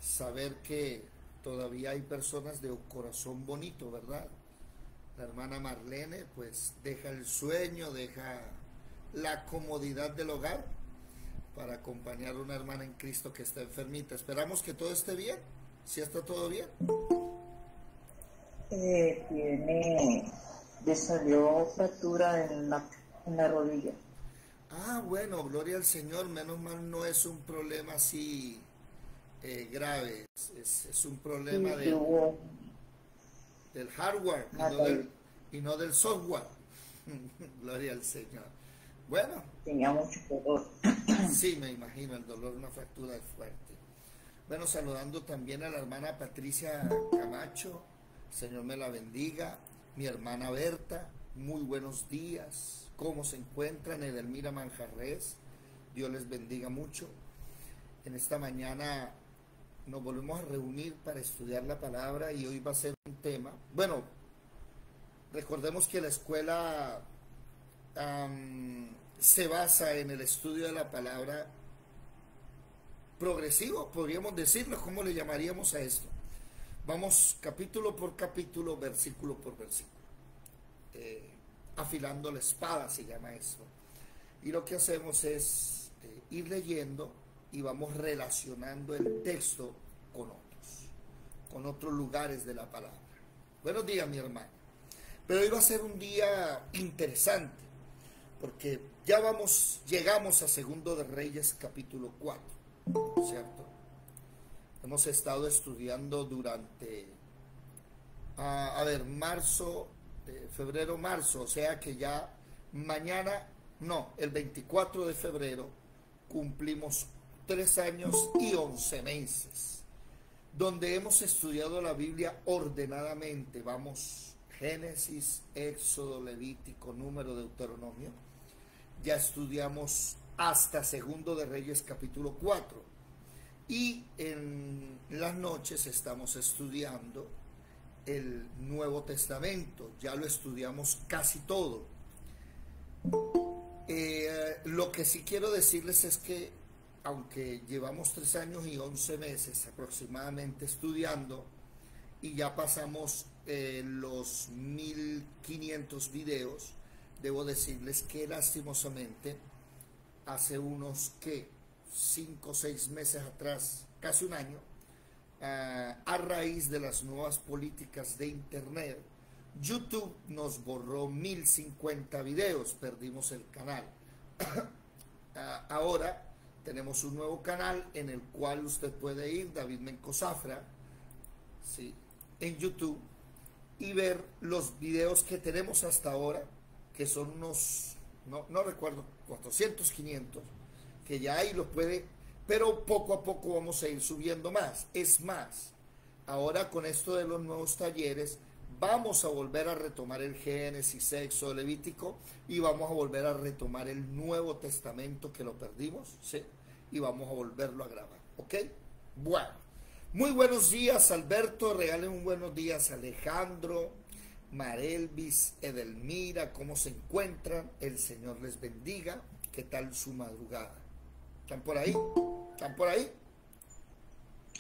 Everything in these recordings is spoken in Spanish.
saber que todavía hay personas de corazón bonito, ¿verdad? La hermana Marlene pues deja el sueño, deja la comodidad del hogar para acompañar a una hermana en Cristo que está enfermita. Esperamos que todo esté bien. ¿Sí está todo bien? Le salió fractura en la rodilla. Ah, bueno, gloria al Señor. Menos mal no es un problema así grave. Es un Sí, problema tuvo del hardware una caída. y no del software. Gloria al Señor. Bueno, Tenía mucho dolor. sí, me imagino, el dolor de una fractura es fuerte. Bueno, saludando también a la hermana Patricia Camacho, Señor me la bendiga. Mi hermana Berta, muy buenos días. ¿Cómo se encuentran? Edelmira Manjarres, Dios les bendiga mucho. En esta mañana nos volvemos a reunir para estudiar la palabra y hoy va a ser un tema. Bueno, recordemos que la escuela se basa en el estudio de la palabra progresivo, podríamos decirlo. ¿Cómo le llamaríamos a esto? Vamos capítulo por capítulo, versículo por versículo. Afilando la espada se llama eso. Y lo que hacemos es ir leyendo y vamos relacionando el texto con otros lugares de la palabra. Buenos días, mi hermano. Pero hoy va a ser un día interesante, porque ya llegamos a Segundo de Reyes capítulo 4, ¿cierto? Hemos estado estudiando durante, marzo, febrero, marzo, o sea que ya mañana, no, el 24 de febrero cumplimos 3 años y 11 meses, donde hemos estudiado la Biblia ordenadamente. Vamos, Génesis, Éxodo, Levítico, Número, Deuteronomio. Ya estudiamos hasta Segundo de Reyes capítulo 4. Y en las noches estamos estudiando el Nuevo Testamento. Ya lo estudiamos casi todo. Lo que sí quiero decirles es que aunque llevamos 3 años y 11 meses aproximadamente estudiando y ya pasamos los 1500 videos, debo decirles que lastimosamente hace unos 5 o 6 meses atrás, casi un año, a raíz de las nuevas políticas de internet, YouTube nos borró 1050 videos, perdimos el canal. Ahora tenemos un nuevo canal en el cual usted puede ir, David Mencosafra, ¿sí?, en YouTube, y ver los videos que tenemos hasta ahora, que son unos, no recuerdo, 400, 500, que ya ahí los puede, pero poco a poco vamos a ir subiendo más. Es más, ahora con esto de los nuevos talleres, vamos a volver a retomar el Génesis, Éxodo, Levítico, y vamos a volver a retomar el Nuevo Testamento que lo perdimos, ¿sí? Y vamos a volverlo a grabar, ¿ok? Bueno, muy buenos días, Alberto. Regalen un buenos días a Alejandro, Marelvis, Edelmira. ¿Cómo se encuentran? El Señor les bendiga. ¿Qué tal su madrugada? ¿Están por ahí? ¿Están por ahí?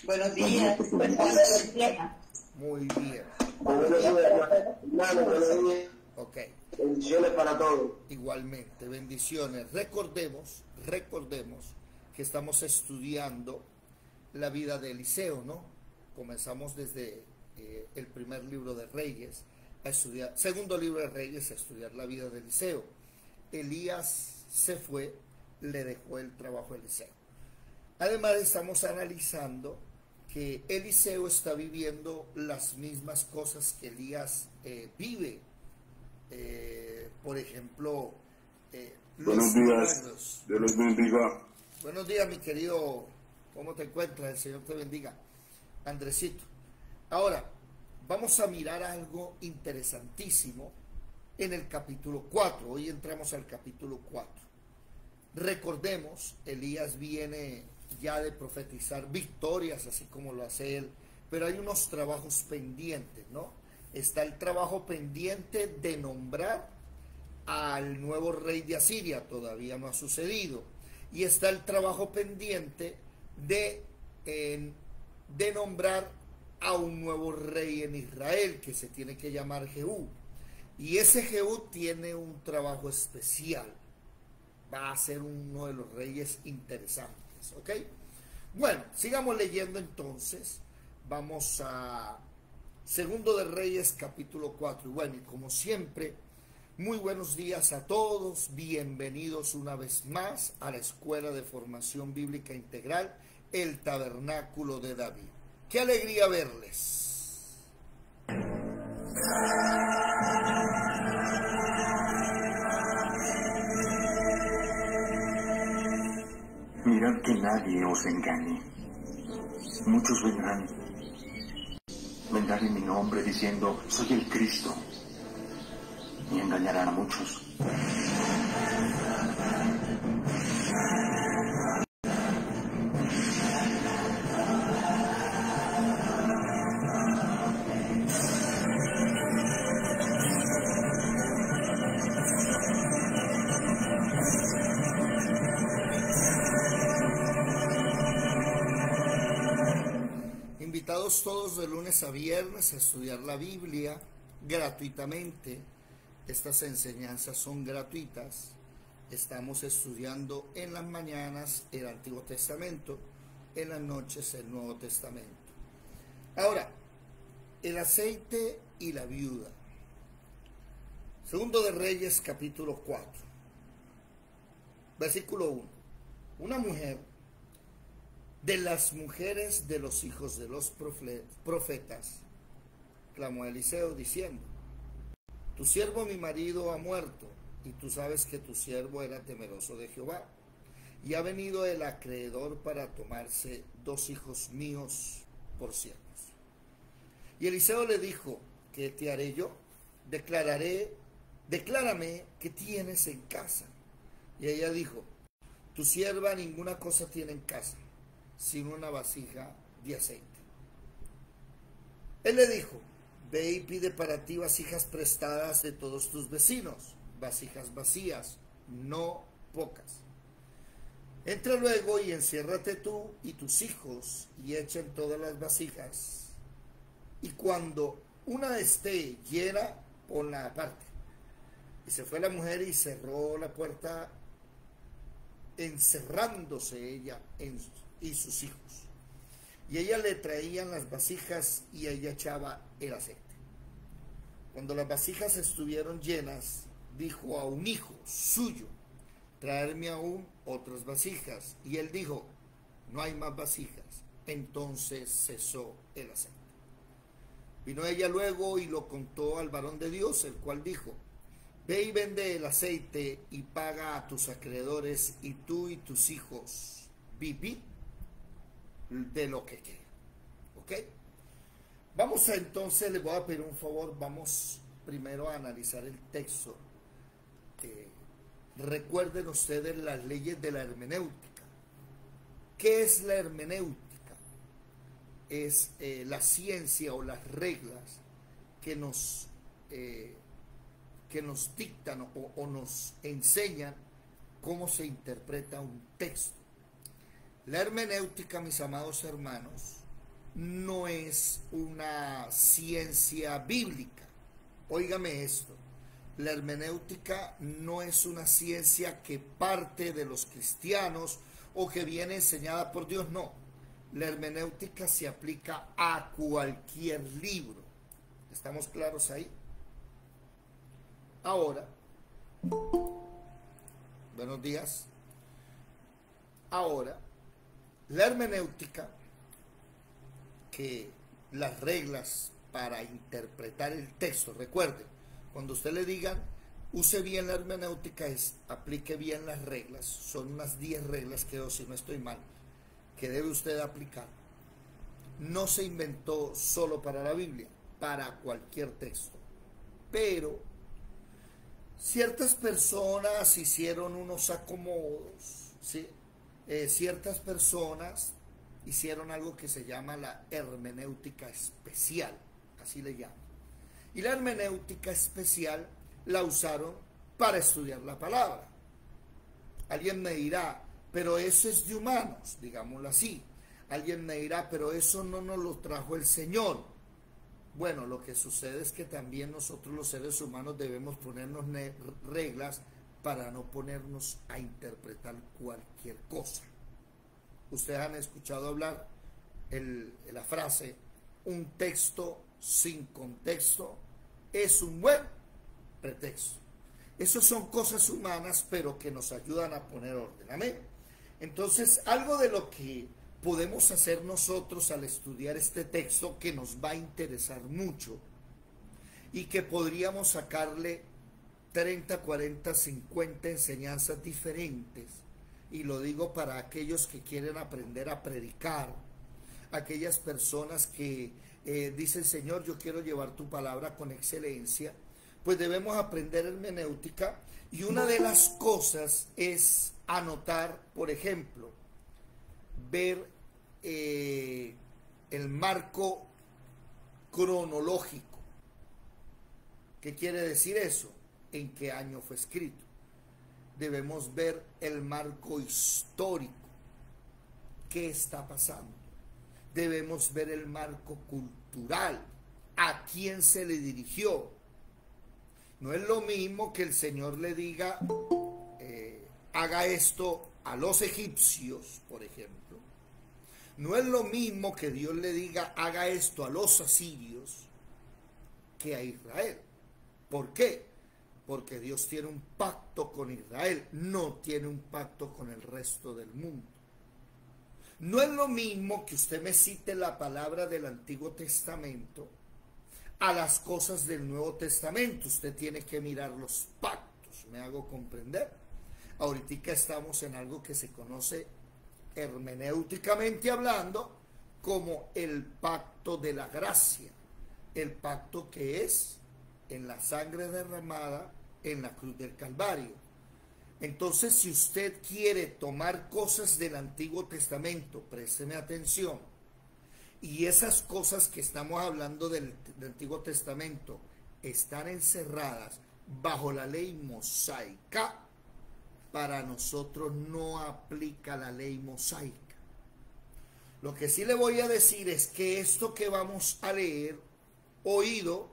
Buenos días. Buenos días. Muy bien. Buenos días, hermano. Buenos días. Ok. Bendiciones para todos. Igualmente, bendiciones. Recordemos que estamos estudiando la vida de Eliseo, ¿no? Comenzamos desde el primer libro de Reyes a estudiar, segundo libro de Reyes, a estudiar la vida de Eliseo. Elías se fue, le dejó el trabajo a Eliseo. Además, estamos analizando que Eliseo está viviendo las mismas cosas que Elías vive. Por ejemplo, Buenos días. Dios los bendiga. Buenos días, mi querido. ¿Cómo te encuentras? El Señor te bendiga. Andresito. Ahora, vamos a mirar algo interesantísimo en el capítulo 4. Hoy entramos al capítulo 4. Recordemos, Elías viene ya de profetizar victorias, así como lo hace él, pero hay unos trabajos pendientes, ¿no? Está el trabajo pendiente de nombrar al nuevo rey de Asiria, todavía no ha sucedido, y está el trabajo pendiente de de nombrar a un nuevo rey en Israel que se tiene que llamar Jehú. Y ese Jehú tiene un trabajo especial. Va a ser uno de los reyes interesantes, ¿ok? Bueno, sigamos leyendo entonces. Vamos a Segundo de Reyes, capítulo 4. Y bueno, y como siempre, muy buenos días a todos. Bienvenidos una vez más a la Escuela de Formación Bíblica Integral, el Tabernáculo de David. ¡Qué alegría verles! Mirad que nadie os engañe. Muchos vendrán en mi nombre diciendo, soy el Cristo, y engañarán a muchos. Invitados todos de lunes a viernes a estudiar la Biblia gratuitamente. Estas enseñanzas son gratuitas. Estamos estudiando en las mañanas el Antiguo Testamento, en las noches el Nuevo Testamento. Ahora, el aceite y la viuda. Segundo de Reyes, capítulo 4, versículo 1. Una mujer de las mujeres de los hijos de los profetas clamó a Eliseo diciendo, tu siervo mi marido ha muerto, y tú sabes que tu siervo era temeroso de Jehová, y ha venido el acreedor para tomarse 2 hijos míos por siervos. Y Eliseo le dijo, ¿qué te haré yo? Declárame qué tienes en casa. Y ella dijo, tu sierva ninguna cosa tiene en casa, sino una vasija de aceite. Él le dijo, ve y pide para ti vasijas prestadas de todos tus vecinos, vasijas vacías, no pocas. Entra luego y enciérrate tú y tus hijos y echen todas las vasijas. Y cuando una esté llena, ponla aparte. Y se fue la mujer y cerró la puerta, encerrándose ella y sus hijos. Y ella le traían las vasijas y ella echaba el aceite. Cuando las vasijas estuvieron llenas, dijo a un hijo suyo, traerme aún otras vasijas. Y él dijo, no hay más vasijas. Entonces cesó el aceite. Vino ella luego y lo contó al varón de Dios, el cual dijo, ve y vende el aceite y paga a tus acreedores, y tú y tus hijos vivid de lo que quede. ¿Ok? Vamos a entonces, les voy a pedir un favor, vamos primero a analizar el texto. Recuerden ustedes las leyes de la hermenéutica. ¿Qué es la hermenéutica? Es la ciencia o las reglas que nos dictan o nos enseñan cómo se interpreta un texto. La hermenéutica, mis amados hermanos, no es una ciencia bíblica. Óigame esto, la hermenéutica no es una ciencia que parte de los cristianos o que viene enseñada por Dios, no. La hermenéutica se aplica a cualquier libro. ¿Estamos claros ahí? Ahora, buenos días. Ahora, la hermenéutica, que las reglas para interpretar el texto, recuerde, cuando usted le digan, use bien la hermenéutica, aplique bien las reglas, son unas 10 reglas, creo, si no estoy mal, que debe usted aplicar. No se inventó solo para la Biblia, para cualquier texto, pero ciertas personas hicieron unos acomodos, ¿sí? Ciertas personas hicieron algo que se llama la hermenéutica especial, así le llaman. Y la hermenéutica especial la usaron para estudiar la palabra. Alguien me dirá, pero eso es de humanos, digámoslo así. Alguien me dirá, pero eso no nos lo trajo el Señor. Bueno, lo que sucede es que también nosotros los seres humanos debemos ponernos reglas para no ponernos a interpretar cualquier cosa. Ustedes han escuchado hablar la frase, un texto sin contexto es un buen pretexto. Esas son cosas humanas, pero que nos ayudan a poner orden. Amén. Entonces, algo de lo que podemos hacer nosotros al estudiar este texto, que nos va a interesar mucho y que podríamos sacarle 30, 40, 50 enseñanzas diferentes, y lo digo para aquellos que quieren aprender a predicar, aquellas personas que dicen, Señor, yo quiero llevar tu palabra con excelencia, pues debemos aprender hermenéutica, y una de las cosas es anotar, por ejemplo, ver el marco cronológico. ¿Qué quiere decir eso? ¿En qué año fue escrito? Debemos ver el marco histórico. ¿Qué está pasando? Debemos ver el marco cultural. ¿A quién se le dirigió? No es lo mismo que el Señor le diga, haga esto a los egipcios, por ejemplo. No es lo mismo que Dios le diga, haga esto a los asirios, que a Israel. ¿Por qué? Porque Dios tiene un pacto con Israel, no tiene un pacto con el resto del mundo. No es lo mismo que usted me cite la palabra del Antiguo Testamento a las cosas del Nuevo Testamento. Usted tiene que mirar los pactos, ¿me hago comprender? Ahorita estamos en algo que se conoce hermenéuticamente hablando como el pacto de la gracia, el pacto que es en la sangre derramada en la cruz del Calvario. Entonces, si usted quiere tomar cosas del Antiguo Testamento, présteme atención, y esas cosas que estamos hablando del Antiguo Testamento están encerradas bajo la ley mosaica, para nosotros no aplica la ley mosaica. Lo que sí le voy a decir es que esto que vamos a leer, oído,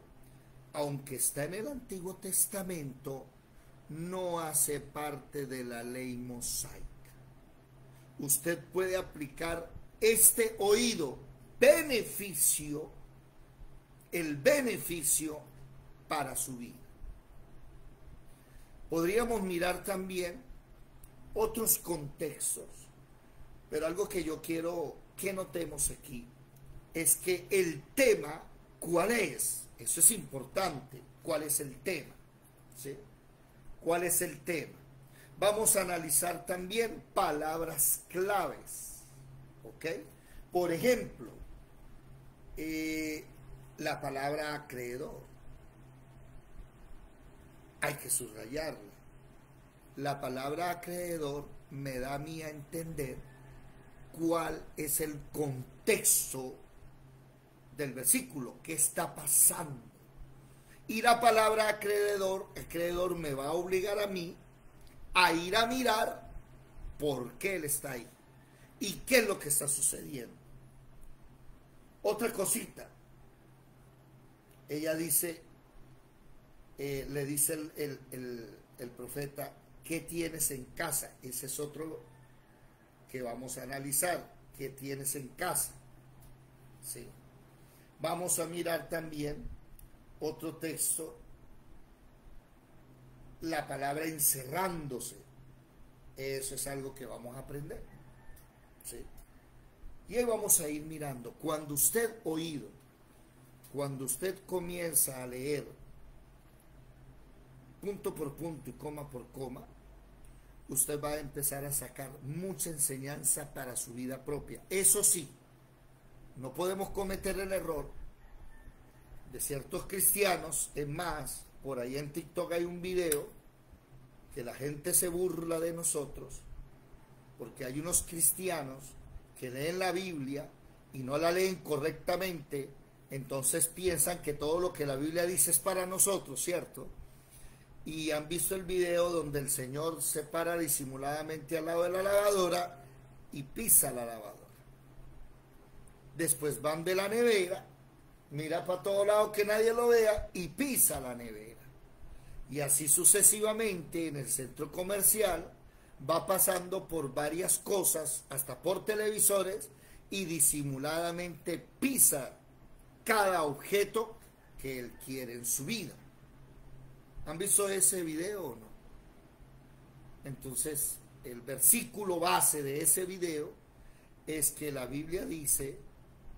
aunque está en el Antiguo Testamento, no hace parte de la ley mosaica. Usted puede aplicar este oído, beneficio, el beneficio para su vida. Podríamos mirar también otros contextos, pero algo que yo quiero que notemos aquí es que el tema, ¿cuál es? Eso es importante. ¿Cuál es el tema? ¿Sí? ¿Cuál es el tema? Vamos a analizar también palabras claves. ¿Ok? Por ejemplo, la palabra acreedor. Hay que subrayarla. La palabra acreedor me da a mí a entender cuál es el contexto del versículo, qué está pasando. Y la palabra acreedor me va a obligar a mí a ir a mirar por qué él está ahí y qué es lo que está sucediendo. Otra cosita, ella dice, le dice el profeta, ¿qué tienes en casa? Ese es otro que vamos a analizar. ¿Qué tienes en casa? Sí. Vamos a mirar también otro texto, la palabra encerrándose. Eso es algo que vamos a aprender. ¿Sí? Y ahí vamos a ir mirando. Cuando usted oído, cuando usted comienza a leer punto por punto y coma por coma, usted va a empezar a sacar mucha enseñanza para su vida propia. Eso sí, no podemos cometer el error de ciertos cristianos. Es más, por ahí en TikTok hay un video que la gente se burla de nosotros porque hay unos cristianos que leen la Biblia y no la leen correctamente, entonces piensan que todo lo que la Biblia dice es para nosotros, ¿cierto? Y han visto el video donde el Señor se para disimuladamente al lado de la lavadora y pisa la lavadora. después van de la nevera, mira para todo lado que nadie lo vea y pisa la nevera. Y así sucesivamente en el centro comercial va pasando por varias cosas, hasta por televisores, y disimuladamente pisa cada objeto que él quiere en su vida. ¿Han visto ese video o no? Entonces, el versículo base de ese video es que la Biblia dice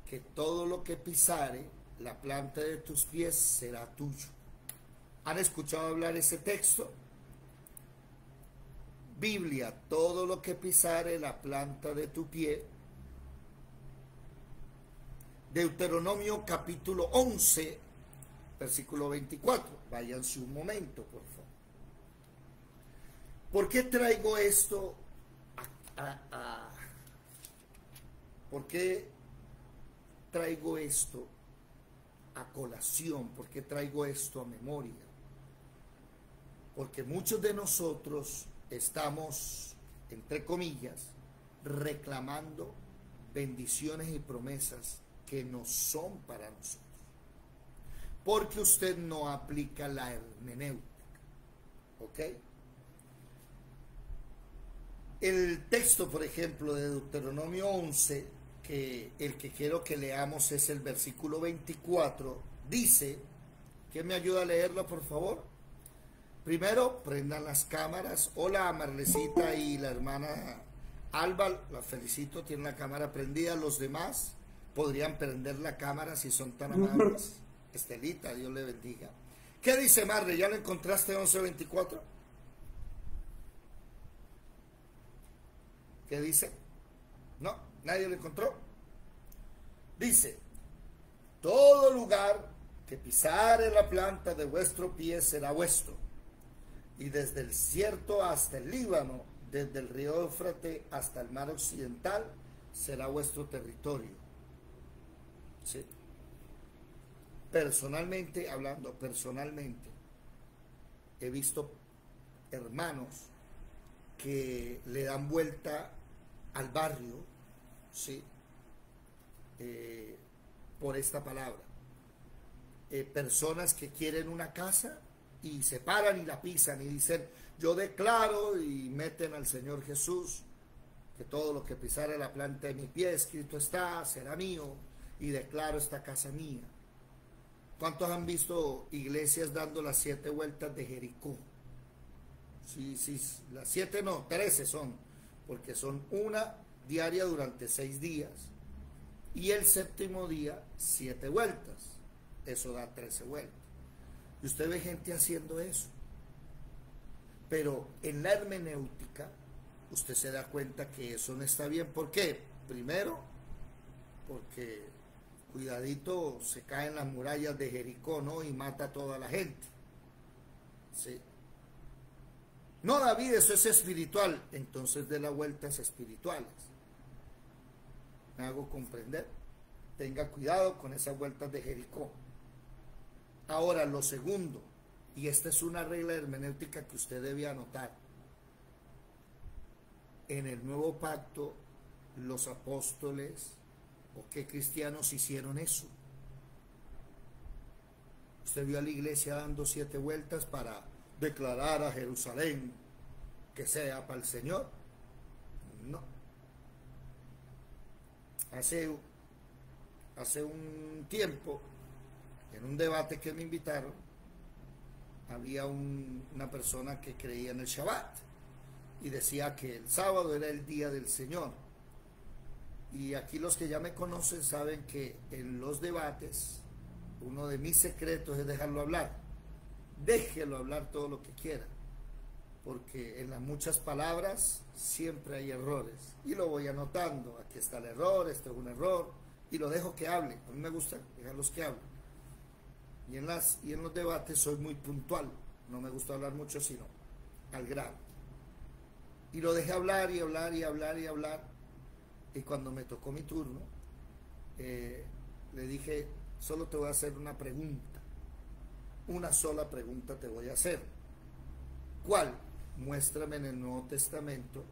que todo lo que pisare la planta de tus pies será tuyo. ¿Han escuchado hablar ese texto? Biblia, todo lo que pisare la planta de tu pie. Deuteronomio capítulo 11, versículo 24. Váyanse un momento, por favor. ¿Por qué traigo esto ¿Por qué traigo esto a colación? ¿Por qué traigo esto a memoria? Porque muchos de nosotros estamos, entre comillas, reclamando bendiciones y promesas que no son para nosotros. Porque usted no aplica la hermenéutica. ¿Ok? El texto, por ejemplo, de Deuteronomio 11, que el que quiero que leamos es el versículo 24, dice, ¿quién me ayuda a leerlo, por favor? Primero, prendan las cámaras. Hola, Marlecita y la hermana Alba, la felicito, tiene la cámara prendida. Los demás podrían prender la cámara si son tan amables. Estelita, Dios le bendiga. ¿Qué dice Marle? ¿Ya lo encontraste 11:24? ¿Qué dice? No, nadie lo encontró. Dice, todo lugar que pisare la planta de vuestro pie será vuestro, y desde el desierto hasta el Líbano, desde el río Éufrates hasta el mar occidental, será vuestro territorio. ¿Sí? Personalmente, hablando personalmente, he visto hermanos que le dan vuelta al barrio, ¿sí? Por esta palabra. Personas que quieren una casa y se paran y la pisan y dicen, yo declaro, y meten al Señor Jesús, que todo lo que pisare la planta de mi pie, escrito está, será mío, y declaro esta casa mía. ¿Cuántos han visto iglesias dando las 7 vueltas de Jericó? Sí, las 7 no, 13 son, porque son una diaria durante 6 días, y el séptimo día 7 vueltas, eso da 13 vueltas. Y usted ve gente haciendo eso, pero en la hermenéutica usted se da cuenta que eso no está bien. ¿Por qué? Primero, porque cuidadito, se caen las murallas de Jericó, ¿no? Y mata a toda la gente. ¿Sí? No, David, eso es espiritual. Entonces de las vueltas espirituales. ¿Me hago comprender? Tenga cuidado con esas vueltas de Jericó. Ahora, lo segundo, y esta es una regla hermenéutica que usted debe anotar. En el nuevo pacto, los apóstoles o qué cristianos hicieron eso. Usted vio a la iglesia dando 7 vueltas para declarar a Jerusalén que sea para el Señor. No. Hace un tiempo, en un debate que me invitaron, había una persona que creía en el Shabbat y decía que el sábado era el día del Señor. Y aquí los que ya me conocen saben que en los debates uno de mis secretos es dejarlo hablar. Déjelo hablar todo lo que quiera, porque en las muchas palabras siempre hay errores, y lo voy anotando. Aquí está el error, este es un error, y lo dejo que hable. A mí me gusta dejarlos que hablen. Y en los debates soy muy puntual, no me gusta hablar mucho, sino al grano. Y lo dejé hablar y hablar y hablar y hablar. Y cuando me tocó mi turno, le dije, solo te voy a hacer una pregunta. Una sola pregunta te voy a hacer. ¿Cuál? Muéstrame en el Nuevo Testamento.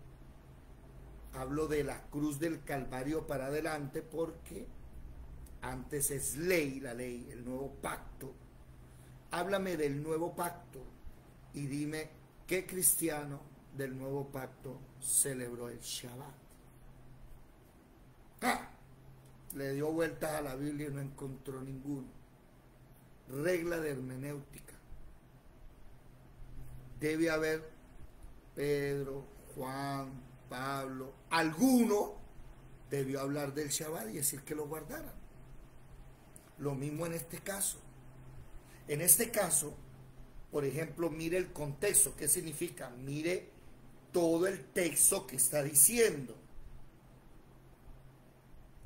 Hablo de la cruz del Calvario para adelante porque antes es ley, la ley, el nuevo pacto. Háblame del nuevo pacto y dime qué cristiano del nuevo pacto celebró el Shabbat. Le dio vueltas a la Biblia y no encontró ninguno. Regla de hermenéutica. Debe haber Pedro, Juan, Pablo, alguno debió hablar del Shabbat y decir que lo guardaran. Lo mismo en este caso. En este caso, por ejemplo, mire el contexto. ¿Qué significa? Mire todo el texto que está diciendo.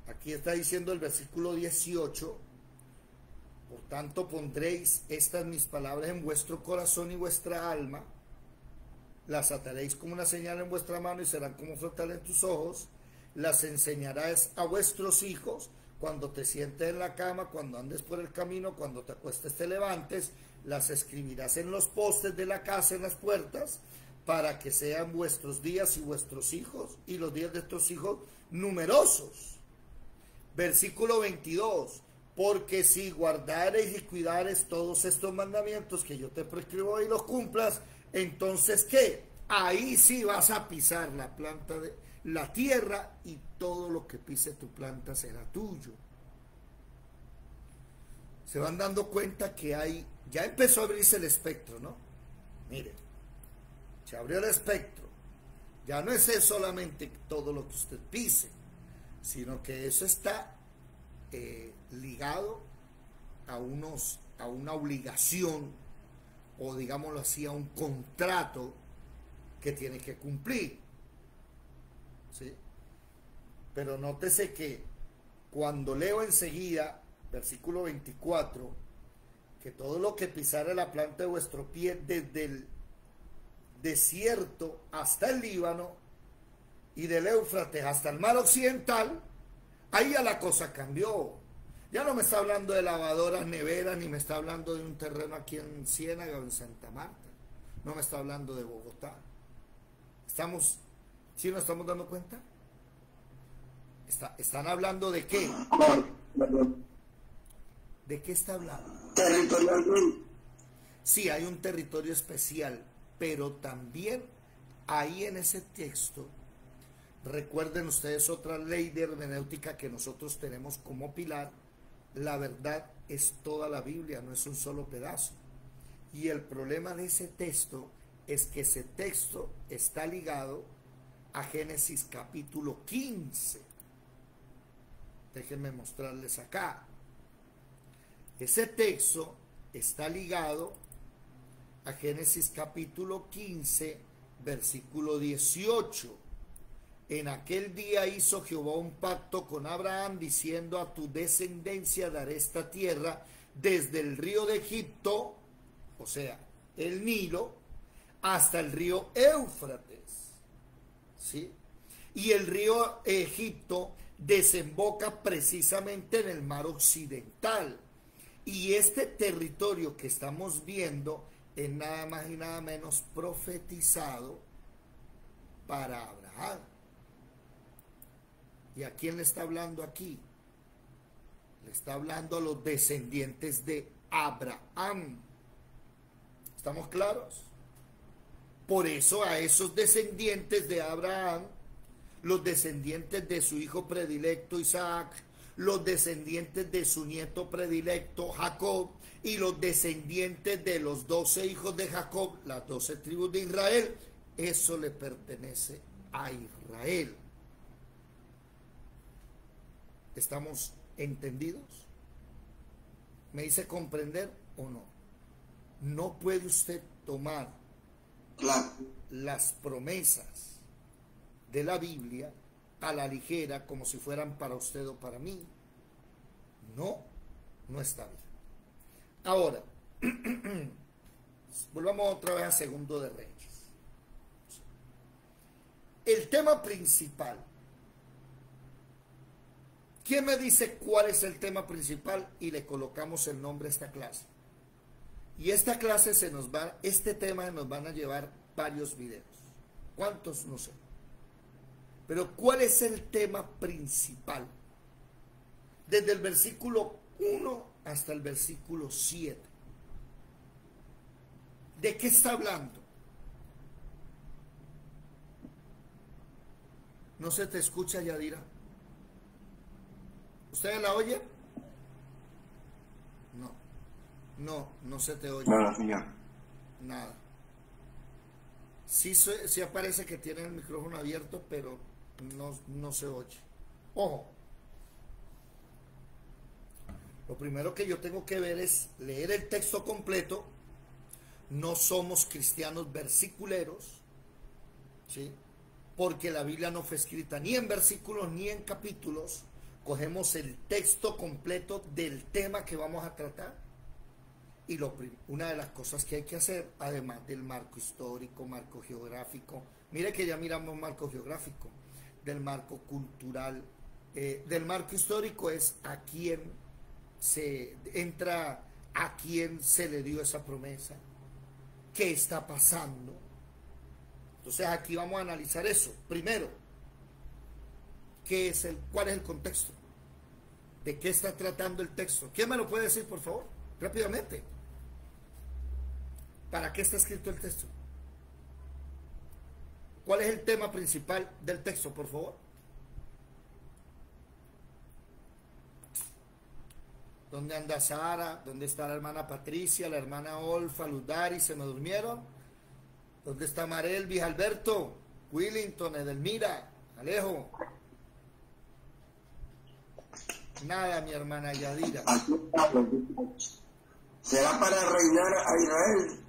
Aquí está diciendo el versículo 18. Por tanto, pondréis estas mis palabras en vuestro corazón y vuestra alma. Las ataréis como una señal en vuestra mano y serán como frontales en tus ojos. Las enseñarás a vuestros hijos. Cuando te sientes en la cama, cuando andes por el camino, cuando te acuestes, te levantes, las escribirás en los postes de la casa, en las puertas, para que sean vuestros días y vuestros hijos, y los días de estos hijos numerosos. Versículo 22, porque si guardares y cuidares todos estos mandamientos que yo te prescribo y los cumplas, entonces, ¿qué? Ahí sí vas a pisar la planta de la tierra y todo lo que pise tu planta será tuyo. Se van dando cuenta que ya empezó a abrirse el espectro, ¿no? Miren, se abrió el espectro. Ya no es solamente todo lo que usted pise, sino que eso está ligado a una obligación, o digámoslo así, a un contrato que tiene que cumplir. ¿Sí? Pero nótese que cuando leo enseguida, versículo 24, que todo lo que pisare la planta de vuestro pie desde el desierto hasta el Líbano y del Éufrates hasta el mar occidental, ahí ya la cosa cambió. Ya no me está hablando de lavadoras, neveras, ni me está hablando de un terreno aquí en Ciénaga o en Santa Marta. No me está hablando de Bogotá. ¿Sí nos estamos dando cuenta? ¿Están hablando de qué? ¿De qué está hablando? Territorialmente. Sí, hay un territorio especial, pero también ahí en ese texto, recuerden ustedes otra ley de hermenéutica que nosotros tenemos como pilar: la verdad es toda la Biblia, no es un solo pedazo. Y el problema de ese texto es que ese texto está ligado a Génesis capítulo 15. Déjenme mostrarles acá. Ese texto está ligado a Génesis capítulo 15, versículo 18. En aquel día hizo Jehová un pacto con Abraham, diciendo: a tu descendencia daré esta tierra desde el río de Egipto, o sea, el Nilo, hasta el río Éufrates. ¿Sí? Y el río Egipto desemboca precisamente en el mar occidental. Y este territorio que estamos viendo es nada más y nada menos profetizado para Abraham. ¿Y a quién le está hablando aquí? Le está hablando a los descendientes de Abraham. ¿Estamos claros? Por eso a esos descendientes de Abraham, los descendientes de su hijo predilecto Isaac, los descendientes de su nieto predilecto Jacob y los descendientes de los 12 hijos de Jacob, las 12 tribus de Israel, eso le pertenece a Israel. ¿Estamos entendidos? ¿Me hice comprender o no? No puede usted tomar las promesas de la Biblia a la ligera como si fueran para usted o para mí. No está bien. Ahora, volvamos otra vez a Segundo de Reyes. El tema principal. ¿Quién me dice cuál es el tema principal? Y le colocamos el nombre a esta clase. Y esta clase este tema nos van a llevar varios videos. ¿Cuántos? No sé. Pero ¿cuál es el tema principal? desde el versículo 1 hasta el versículo 7. ¿De qué está hablando? ¿No se te escucha, Yadira? ¿Ustedes la oyen? No se te oye. Nada, señor. Nada. Sí aparece que tiene el micrófono abierto, pero no se oye. Ojo. Lo primero que yo tengo que ver es leer el texto completo. No somos cristianos versiculeros, ¿sí? Porque la Biblia no fue escrita ni en versículos ni en capítulos. Cogemos el texto completo del tema que vamos a tratar. Y una de las cosas que hay que hacer, además del marco histórico, marco geográfico, mire que ya miramos marco geográfico, del marco cultural, del marco histórico es a quién se entra, a quién se le dio esa promesa, qué está pasando. Entonces aquí vamos a analizar eso. Primero, ¿cuál es el contexto? ¿De qué está tratando el texto? ¿Quién me lo puede decir, por favor? Rápidamente. ¿Para qué está escrito el texto? ¿Cuál es el tema principal del texto, por favor? ¿Dónde anda Sara? ¿Dónde está la hermana Patricia, la hermana Olfa, Ludari? ¿Se me durmieron? ¿Dónde está Marelvis, Alberto, Willington, Edelmira, Alejo? Nada, mi hermana Yadira. ¿Será para reinar a Israel?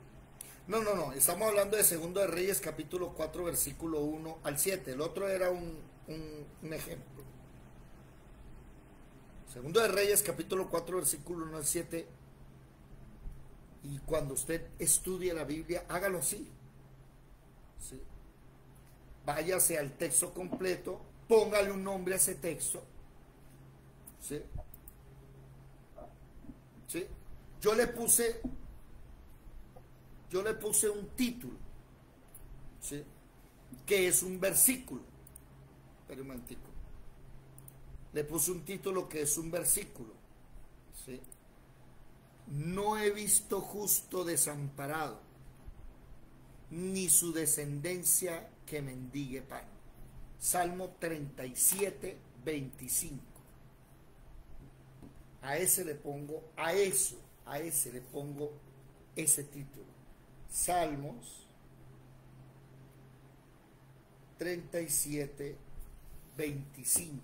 No, estamos hablando de Segundo de Reyes, capítulo 4, versículo 1 al 7. El otro era un ejemplo. Segundo de Reyes, capítulo 4, versículo 1 al 7. Y cuando usted estudie la Biblia, hágalo así. ¿Sí? Váyase al texto completo, póngale un nombre a ese texto. ¿Sí? ¿Sí? Yo le puse un título, ¿sí? Que es un versículo. Espera un momentico. Le puse un título que es un versículo, ¿sí? No he visto justo desamparado, ni su descendencia que mendigue pan. Salmo 37, 25. A ese le pongo ese título. Salmos 37, 25.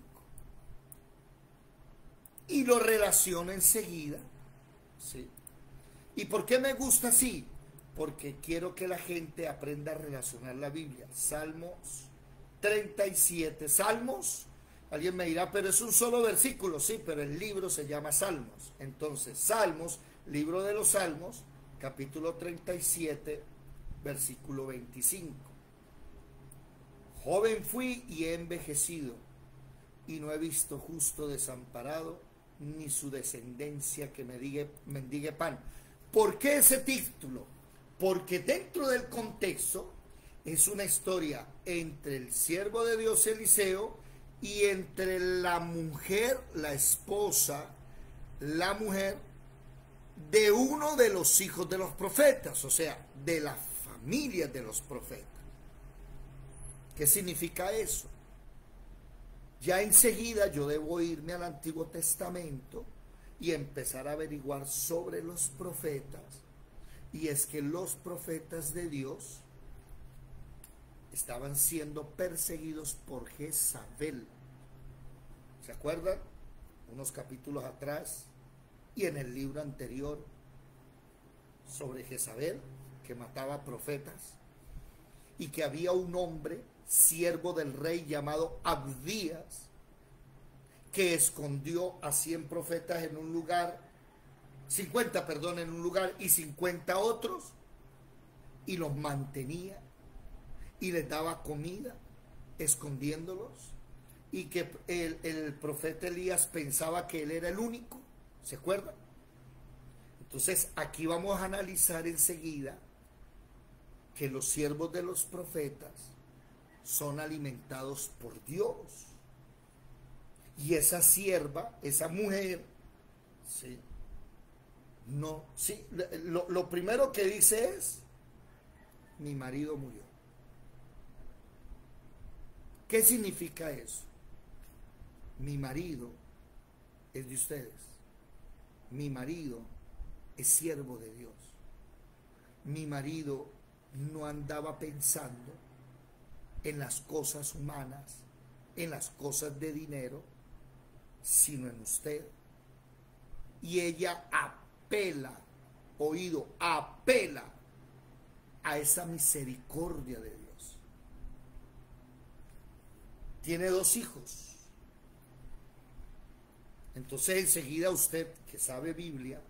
Y lo relaciono enseguida, ¿sí? ¿Y por qué me gusta así? Porque quiero que la gente aprenda a relacionar la Biblia. Salmos 37. Salmos, alguien me dirá, pero es un solo versículo. Sí, pero el libro se llama Salmos. Entonces, Salmos, libro de los Salmos, capítulo 37, versículo 25. Joven fui y he envejecido, y no he visto justo desamparado, ni su descendencia que mendigue pan. ¿Por qué ese título? Porque dentro del contexto es una historia entre el siervo de Dios Eliseo y entre la mujer, la esposa, la mujer de uno de los hijos de los profetas, o sea, de la familia de los profetas. ¿Qué significa eso? Ya enseguida yo debo irme al Antiguo Testamento y empezar a averiguar sobre los profetas. Y es que los profetas de Dios estaban siendo perseguidos por Jezabel. ¿Se acuerdan? Unos capítulos atrás y en el libro anterior sobre Jezabel, que mataba profetas, y que había un hombre, siervo del rey llamado Abdías, que escondió a 100 profetas en un lugar, 50, perdón, en un lugar y 50 otros, y los mantenía y les daba comida, escondiéndolos, y que el profeta Elías pensaba que él era el único. ¿Se acuerdan? Entonces aquí vamos a analizar enseguida que los siervos de los profetas son alimentados por Dios. Y esa sierva, esa mujer, ¿sí? No, sí, lo primero que dice es, mi marido murió. ¿Qué significa eso? Mi marido es de ustedes. Mi marido es siervo de Dios. Mi marido no andaba pensando en las cosas humanas, en las cosas de dinero, sino en usted. Y ella apela, oído, apela a esa misericordia de Dios. Tiene 2 hijos. Entonces enseguida usted, que sabe Biblia,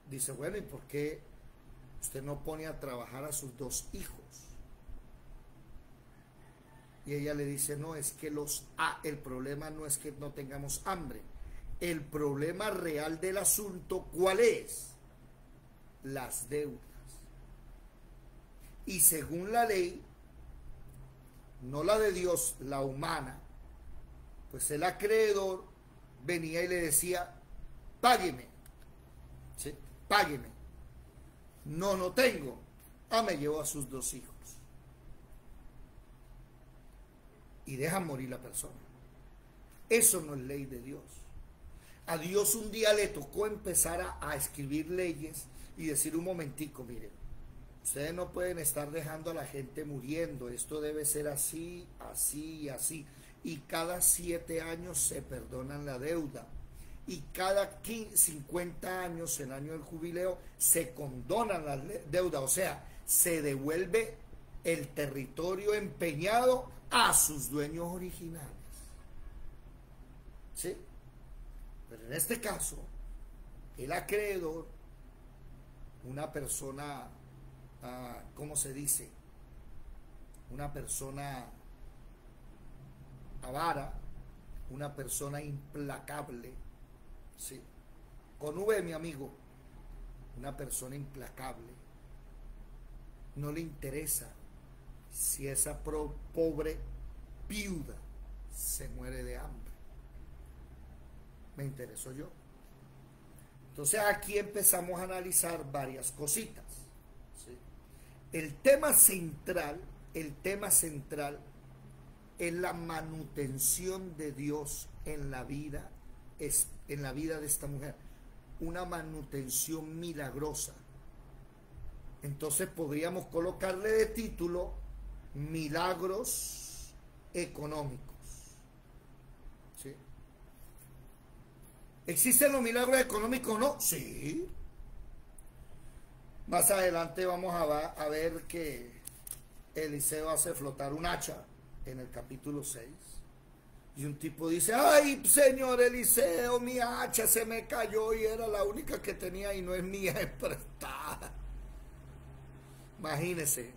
dice, bueno, ¿y por qué usted no pone a trabajar a sus 2 hijos? Y ella le dice, no, es que el problema no es que no tengamos hambre. El problema real del asunto, ¿cuál es? Las deudas. Y según la ley, no la de Dios, la humana, pues el acreedor venía y le decía, págueme, ¿sí? Págueme. No, no tengo. Me llevó a sus 2 hijos. Y deja morir la persona. Eso no es ley de Dios. A Dios un día le tocó empezar a escribir leyes y decir, un momentico, miren, ustedes no pueden estar dejando a la gente muriendo, esto debe ser así, así y así. Y cada 7 años se perdonan la deuda. Y cada 50 años, el año del jubileo, se condonan la deuda. O sea, se devuelve el territorio empeñado a sus dueños originales. ¿Sí? Pero en este caso, el acreedor, una persona, ¿cómo se dice? Una persona avara, una persona implacable, ¿sí? Con V, mi amigo, una persona implacable. No le interesa si esa pobre viuda se muere de hambre. Me intereso yo. Entonces aquí empezamos a analizar varias cositas, ¿sí? El tema central es la manutención de Dios en la vida de esta mujer, una manutención milagrosa. Entonces podríamos colocarle de título milagros económicos. ¿Sí? ¿Existen los milagros económicos? No. Sí. Más adelante vamos a ver que Eliseo hace flotar un hacha en el capítulo 6. Y un tipo dice, ay, señor Eliseo, mi hacha se me cayó y era la única que tenía y no es mía, es prestada. Imagínese,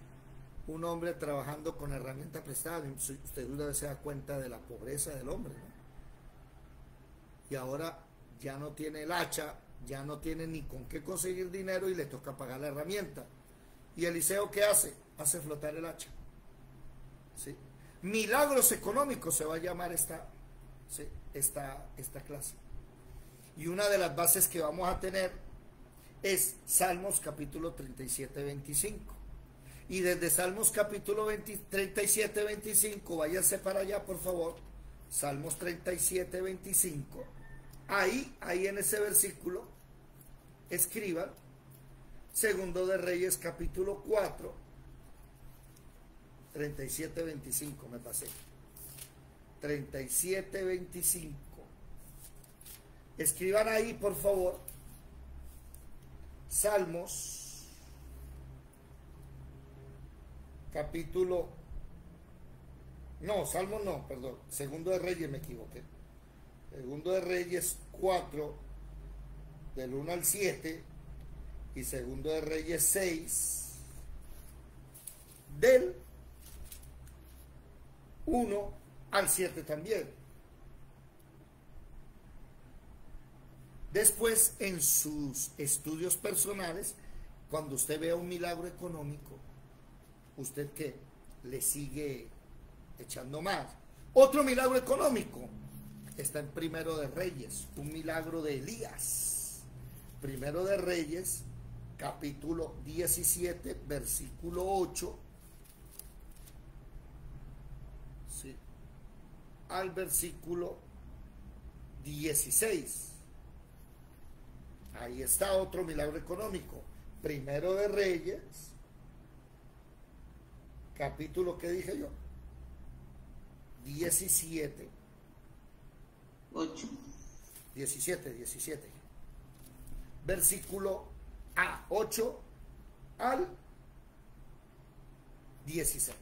un hombre trabajando con herramientas prestadas. Usted una vez se da cuenta de la pobreza del hombre, ¿no? Y ahora ya no tiene el hacha, ya no tiene ni con qué conseguir dinero y le toca pagar la herramienta. ¿Y Eliseo qué hace? Hace flotar el hacha. ¿Sí? Milagros económicos se va a llamar esta clase. Y una de las bases que vamos a tener es Salmos capítulo 37, 25. Y desde Salmos capítulo 37, 25, váyanse para allá, por favor. Salmos 37, 25. Ahí en ese versículo, escriban Segundo de Reyes capítulo 4, 37, 25, me pasé. 37, 25. Escriban ahí, por favor, Salmos, capítulo, no, Salmos no, perdón, Segundo de Reyes, me equivoqué. Segundo de Reyes 4, del 1 al 7, y Segundo de Reyes 6, del 1 al 7 también. Después, en sus estudios personales, cuando usted vea un milagro económico, ¿usted qué? Le sigue echando más. Otro milagro económico, está en Primero de Reyes, un milagro de Elías. Primero de Reyes, capítulo 17, versículo 8, ¿sí?, al versículo 16. Ahí está otro milagro económico. Primero de Reyes, capítulo, ¿qué dije yo? 17. 8. 17. Versículo 8 al 16.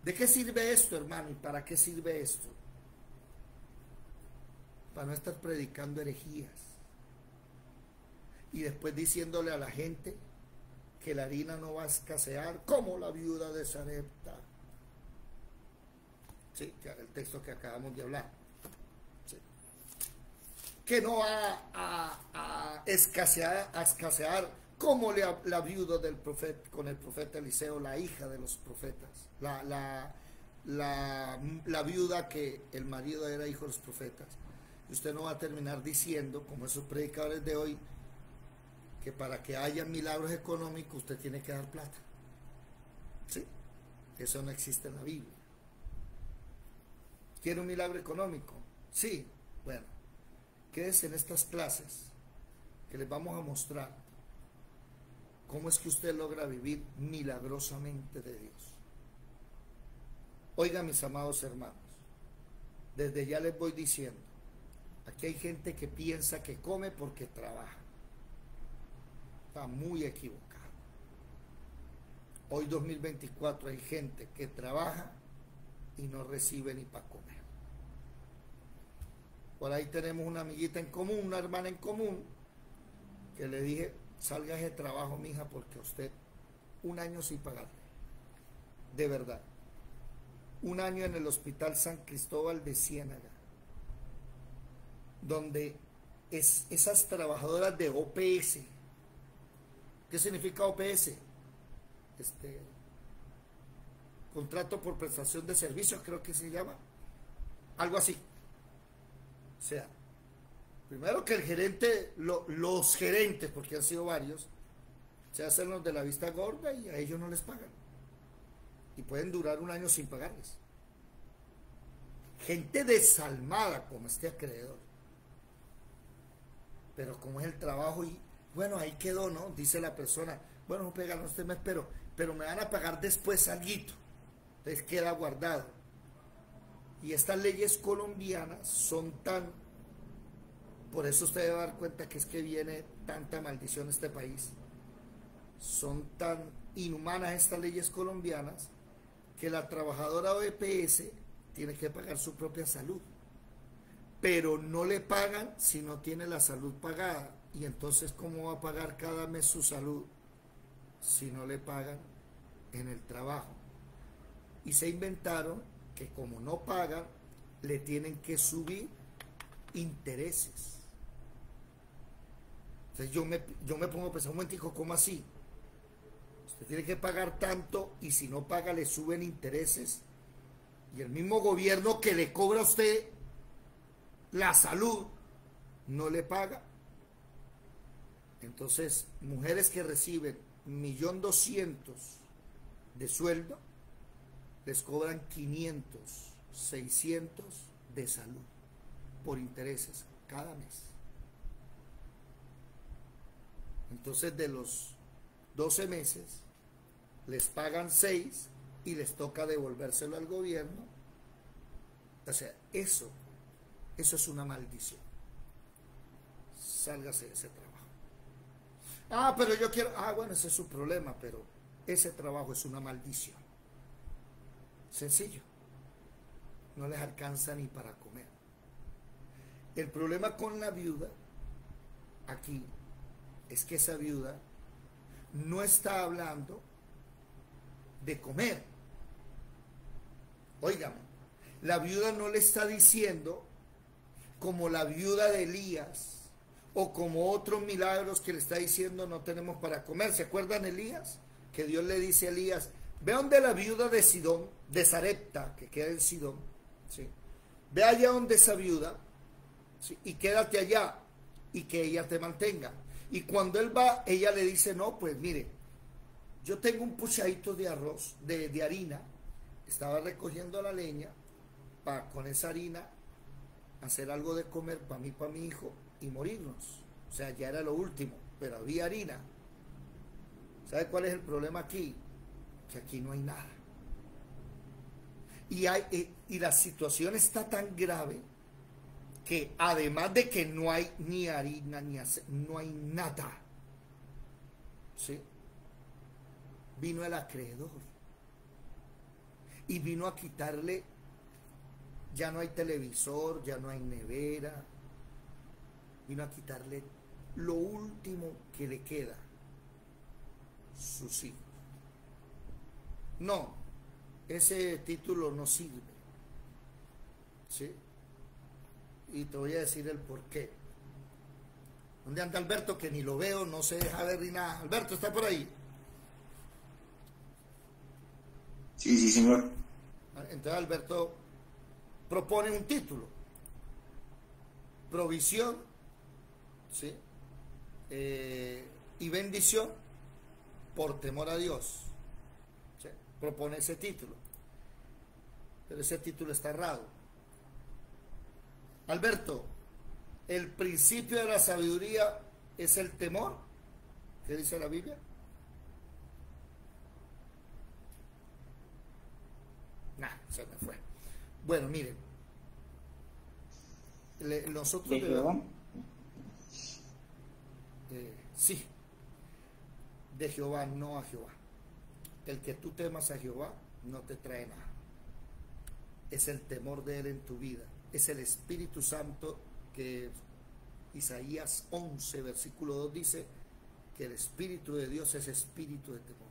¿De qué sirve esto, hermano? ¿Y para qué sirve esto? Para no estar predicando herejías y después diciéndole a la gente que la harina no va a escasear como la viuda de Sarepta. Sí, el texto que acabamos de hablar. Sí. Que no va a escasear como la viuda del profeta, con el profeta Eliseo, la hija de los profetas. La viuda que el marido era hijo de los profetas. Y usted no va a terminar diciendo, como esos predicadores de hoy, que para que haya milagros económicos usted tiene que dar plata. Sí, eso no existe en la Biblia. ¿Quiere un milagro económico? Sí, bueno, quédese en estas clases que les vamos a mostrar cómo es que usted logra vivir milagrosamente de Dios. Oiga, mis amados hermanos, desde ya les voy diciendo, aquí hay gente que piensa que come porque trabaja. Está muy equivocado. Hoy 2024 hay gente que trabaja y no recibe ni para comer. Por ahí tenemos una amiguita en común, una hermana en común, que le dije, salga de trabajo, mija, porque a usted un año sin pagarle. De verdad. Un año en el Hospital San Cristóbal de Ciénaga, donde esas trabajadoras de OPS. ¿Qué significa OPS? Contrato por prestación de servicios, creo que se llama. Algo así. O sea, primero que el gerente, los gerentes, porque han sido varios, se hacen los de la vista gorda y a ellos no les pagan. Y pueden durar un año sin pagarles. Gente desalmada como este acreedor. Pero como es el trabajo y bueno, ahí quedó, ¿no? Dice la persona, bueno, no pegan este mes, pero me van a pagar después alguito. Entonces queda guardado. Y estas leyes colombianas son tan, por eso usted debe dar cuenta que es que viene tanta maldición a este país. Son tan inhumanas estas leyes colombianas que la trabajadora OPS tiene que pagar su propia salud. Pero no le pagan si no tiene la salud pagada. Y entonces, ¿cómo va a pagar cada mes su salud si no le pagan en el trabajo? Y se inventaron que como no pagan, le tienen que subir intereses. Entonces yo me pongo a pensar un momentico, ¿cómo así? Usted tiene que pagar tanto y si no paga le suben intereses. Y el mismo gobierno que le cobra a usted la salud no le paga. Entonces, mujeres que reciben 1.200.000 de sueldo, les cobran 500, 600 de salud por intereses cada mes. Entonces, de los 12 meses, les pagan 6 y les toca devolvérselo al gobierno. O sea, eso es una maldición. Sálgase de ese trabajo. Ah, pero yo quiero, bueno, ese es su problema, pero ese trabajo es una maldición. Sencillo. No les alcanza ni para comer. El problema con la viuda aquí es que esa viuda no está hablando de comer. Óigame, la viuda no le está diciendo como la viuda de Elías o como otros milagros que le está diciendo no tenemos para comer. ¿Se acuerdan Elías? Que Dios le dice a Elías, ve donde la viuda de Sidón, de Sarepta, que queda en Sidón, ¿sí? Ve allá donde esa viuda, ¿sí? Y quédate allá y que ella te mantenga. Y cuando él va, ella le dice, no, pues mire, yo tengo un puchadito de arroz, de harina, estaba recogiendo la leña para con esa harina hacer algo de comer para mí, para mi hijo y morirnos. O sea, ya era lo último, pero había harina. ¿Sabe cuál es el problema aquí? Que aquí no hay nada. Y la situación está tan grave que además de que no hay ni harina, ni no hay nada, ¿sí? Vino el acreedor y vino a quitarle, ya no hay televisor, ya no hay nevera, vino a quitarle lo último que le queda, sus hijos. No, ese título no sirve, ¿sí? Y te voy a decir el por qué. ¿Dónde anda Alberto? Que ni lo veo, no se deja ver ni nada. Alberto, ¿está por ahí? Sí, sí, señor. Entonces Alberto propone un título. Provisión, ¿sí? Y bendición por temor a Dios. ¿Sí? Propone ese título. Pero ese título está errado. Alberto, el principio de la sabiduría es el temor. ¿Qué dice la Biblia? Nah, se me fue. Bueno, miren. Nosotros ¿De Jehová? Sí. De Jehová, no a Jehová. El que tú temas a Jehová no te trae nada. Es el temor de Él en tu vida. Es el Espíritu Santo, que Isaías 11, versículo 2 dice que el Espíritu de Dios es espíritu de temor.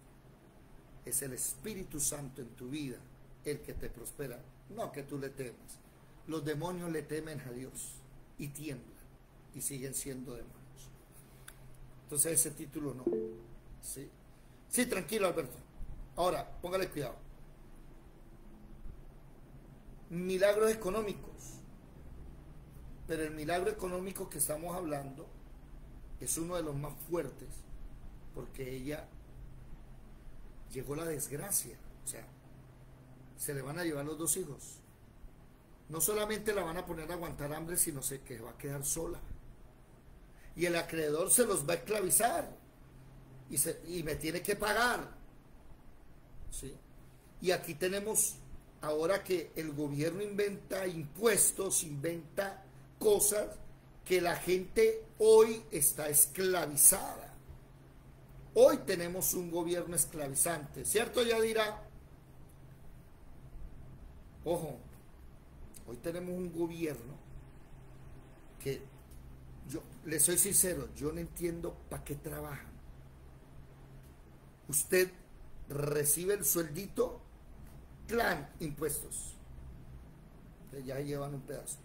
Es el Espíritu Santo en tu vida el que te prospera, no que tú le temas. Los demonios le temen a Dios y tiemblan y siguen siendo demonios. Entonces ese título no. Sí, sí, tranquilo, Alberto. Ahora, póngale cuidado. Milagros económicos. Pero el milagro económico que estamos hablando es uno de los más fuertes, porque ella llegó la desgracia. O sea, se le van a llevar los 2 hijos. No solamente la van a poner a aguantar hambre, sino que va a quedar sola. Y el acreedor se los va a esclavizar. Y me tiene que pagar. ¿Sí? Y aquí tenemos, ahora que el gobierno inventa impuestos, inventa cosas, que la gente hoy está esclavizada. Hoy tenemos un gobierno esclavizante, ¿cierto, Yadira? Ojo, hoy tenemos un gobierno que, yo le soy sincero, yo no entiendo para qué trabajan. Usted recibe el sueldito, clan, impuestos. Que ya llevan un pedazo.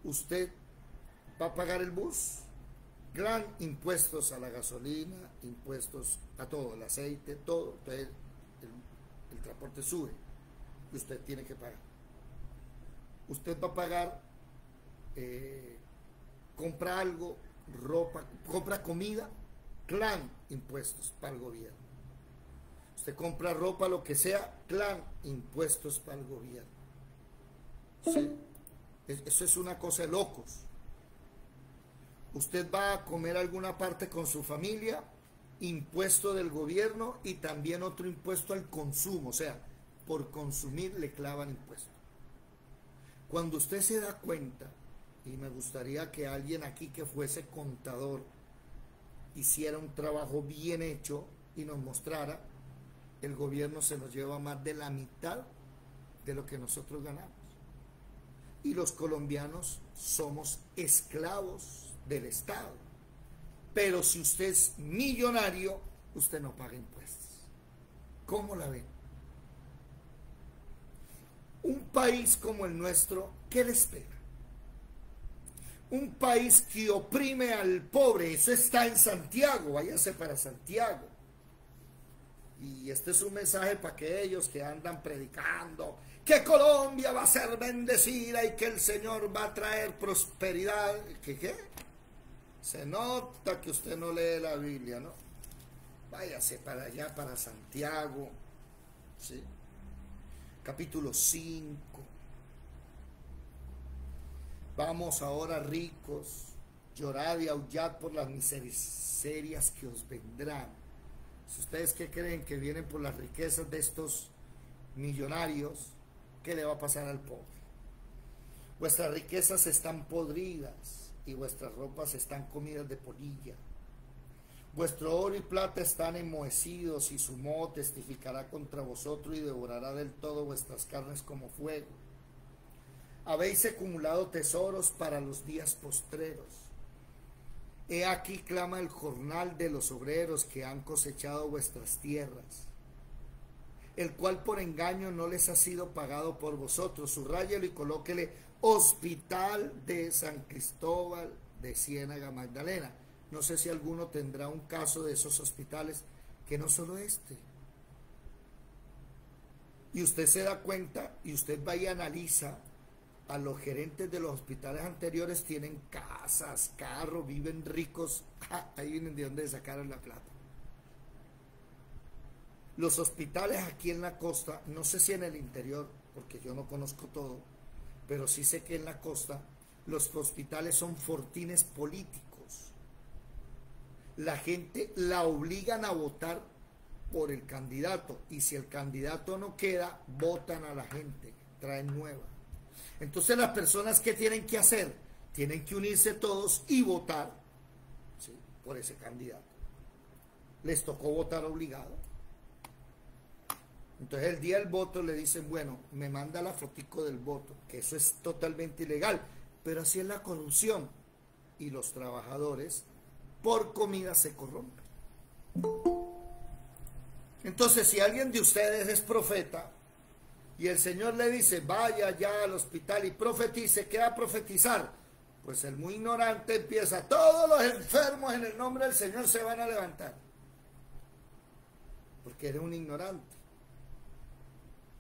Usted va a pagar el bus, clan, impuestos a la gasolina, impuestos a todo, el aceite, todo. Entonces el transporte sube y usted tiene que pagar. Usted va a pagar, compra algo, ropa, compra comida, clan, impuestos para el gobierno. Usted compra ropa, lo que sea, clan, impuestos para el gobierno. ¿Sí? Eso es una cosa de locos. Usted va a comer alguna parte con su familia, impuesto del gobierno y también otro impuesto al consumo. O sea, por consumir le clavan impuestos. Cuando usted se da cuenta, y me gustaría que alguien aquí que fuese contador hiciera un trabajo bien hecho y nos mostrara, el gobierno se nos lleva más de la mitad de lo que nosotros ganamos. Y los colombianos somos esclavos del Estado. Pero si usted es millonario, usted no paga impuestos. ¿Cómo la ven? Un país como el nuestro, ¿qué le espera? Un país que oprime al pobre. Eso está en Santiago, váyase para Santiago. Y este es un mensaje para aquellos que andan predicando que Colombia va a ser bendecida y que el Señor va a traer prosperidad. ¿Qué? Se nota que usted no lee la Biblia, ¿no? Váyase para allá, para Santiago, ¿sí? Capítulo 5. Vamos ahora, ricos, llorad y aullad por las miserias que os vendrán. Si ustedes que creen que vienen por las riquezas de estos millonarios, ¿qué le va a pasar al pobre? Vuestras riquezas están podridas y vuestras ropas están comidas de polilla. Vuestro oro y plata están enmohecidos y su moho testificará contra vosotros y devorará del todo vuestras carnes como fuego. Habéis acumulado tesoros para los días postreros. He aquí clama el jornal de los obreros que han cosechado vuestras tierras, el cual por engaño no les ha sido pagado por vosotros. Subráyelo y colóquele Hospital de San Cristóbal de Ciénaga Magdalena. No sé si alguno tendrá un caso de esos hospitales, que no solo este. Y usted se da cuenta y usted va y analiza a los gerentes de los hospitales anteriores, tienen casas, carros, viven ricos. Ahí vienen de donde sacaron la plata. Los hospitales aquí en la costa, no sé si en el interior, porque yo no conozco todo, pero sí sé que en la costa los hospitales son fortines políticos. La gente la obligan a votar por el candidato y si el candidato no queda, votan a la gente, traen nueva. Entonces las personas, ¿qué tienen que hacer? Tienen que unirse todos y votar, ¿sí?, por ese candidato. Les tocó votar obligado. Entonces el día del voto le dicen, bueno, me manda la fotico del voto, que eso es totalmente ilegal, pero así es la corrupción. Y los trabajadores por comida se corrompen. Entonces si alguien de ustedes es profeta y el Señor le dice, vaya allá al hospital y profetice, ¿qué va a profetizar? Pues el muy ignorante empieza, todos los enfermos en el nombre del Señor se van a levantar. Porque eres un ignorante.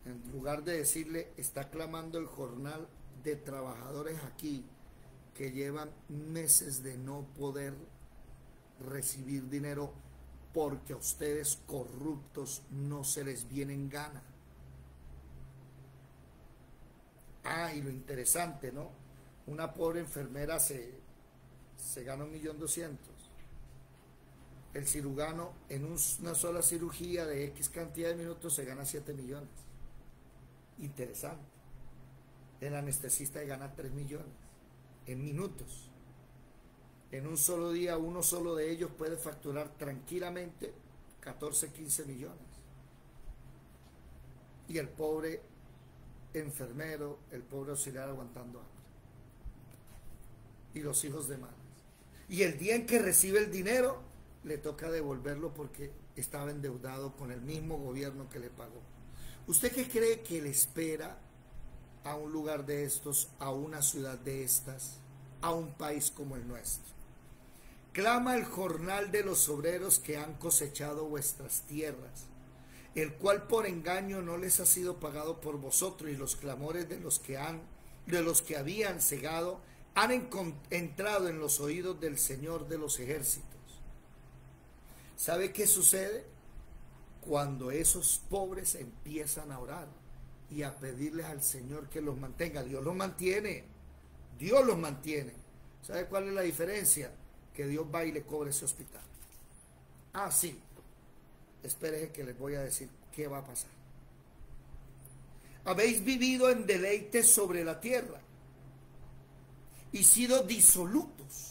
En lugar de decirle, está clamando el jornal de trabajadores aquí que llevan meses de no poder recibir dinero porque a ustedes corruptos no se les viene en gana. Ah, y lo interesante, ¿no? Una pobre enfermera se gana 1.200.000. El cirujano en una sola cirugía de X cantidad de minutos se gana 7 millones. Interesante. El anestesista gana 3 millones en minutos. En un solo día, uno solo de ellos puede facturar tranquilamente 14, 15 millones. Y el pobre enfermero, el pobre auxiliar aguantando hambre. Y los hijos de madres. Y el día en que recibe el dinero, le toca devolverlo porque estaba endeudado con el mismo gobierno que le pagó. ¿Usted qué cree que le espera a un lugar de estos, a una ciudad de estas, a un país como el nuestro? Clama el jornal de los obreros que han cosechado vuestras tierras, el cual por engaño no les ha sido pagado por vosotros, y los clamores de los que habían cegado han entrado en los oídos del Señor de los ejércitos. ¿Sabe qué sucede? Cuando esos pobres empiezan a orar y a pedirles al Señor que los mantenga, Dios los mantiene, Dios los mantiene. ¿Sabe cuál es la diferencia? Que Dios va y le cobre ese hospital. Ah, sí, espérese que les voy a decir qué va a pasar. Habéis vivido en deleites sobre la tierra y sido disolutos,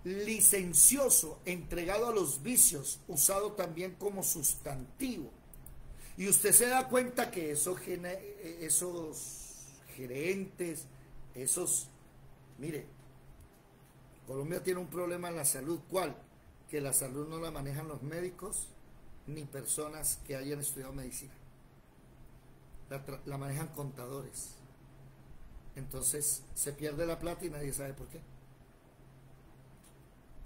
licencioso, entregado a los vicios, usado también como sustantivo. Y usted se da cuenta que esos gerentes, mire, Colombia tiene un problema en la salud. ¿Cuál? Que la salud no la manejan los médicos ni personas que hayan estudiado medicina. La manejan contadores. Entonces se pierde la plata y nadie sabe por qué.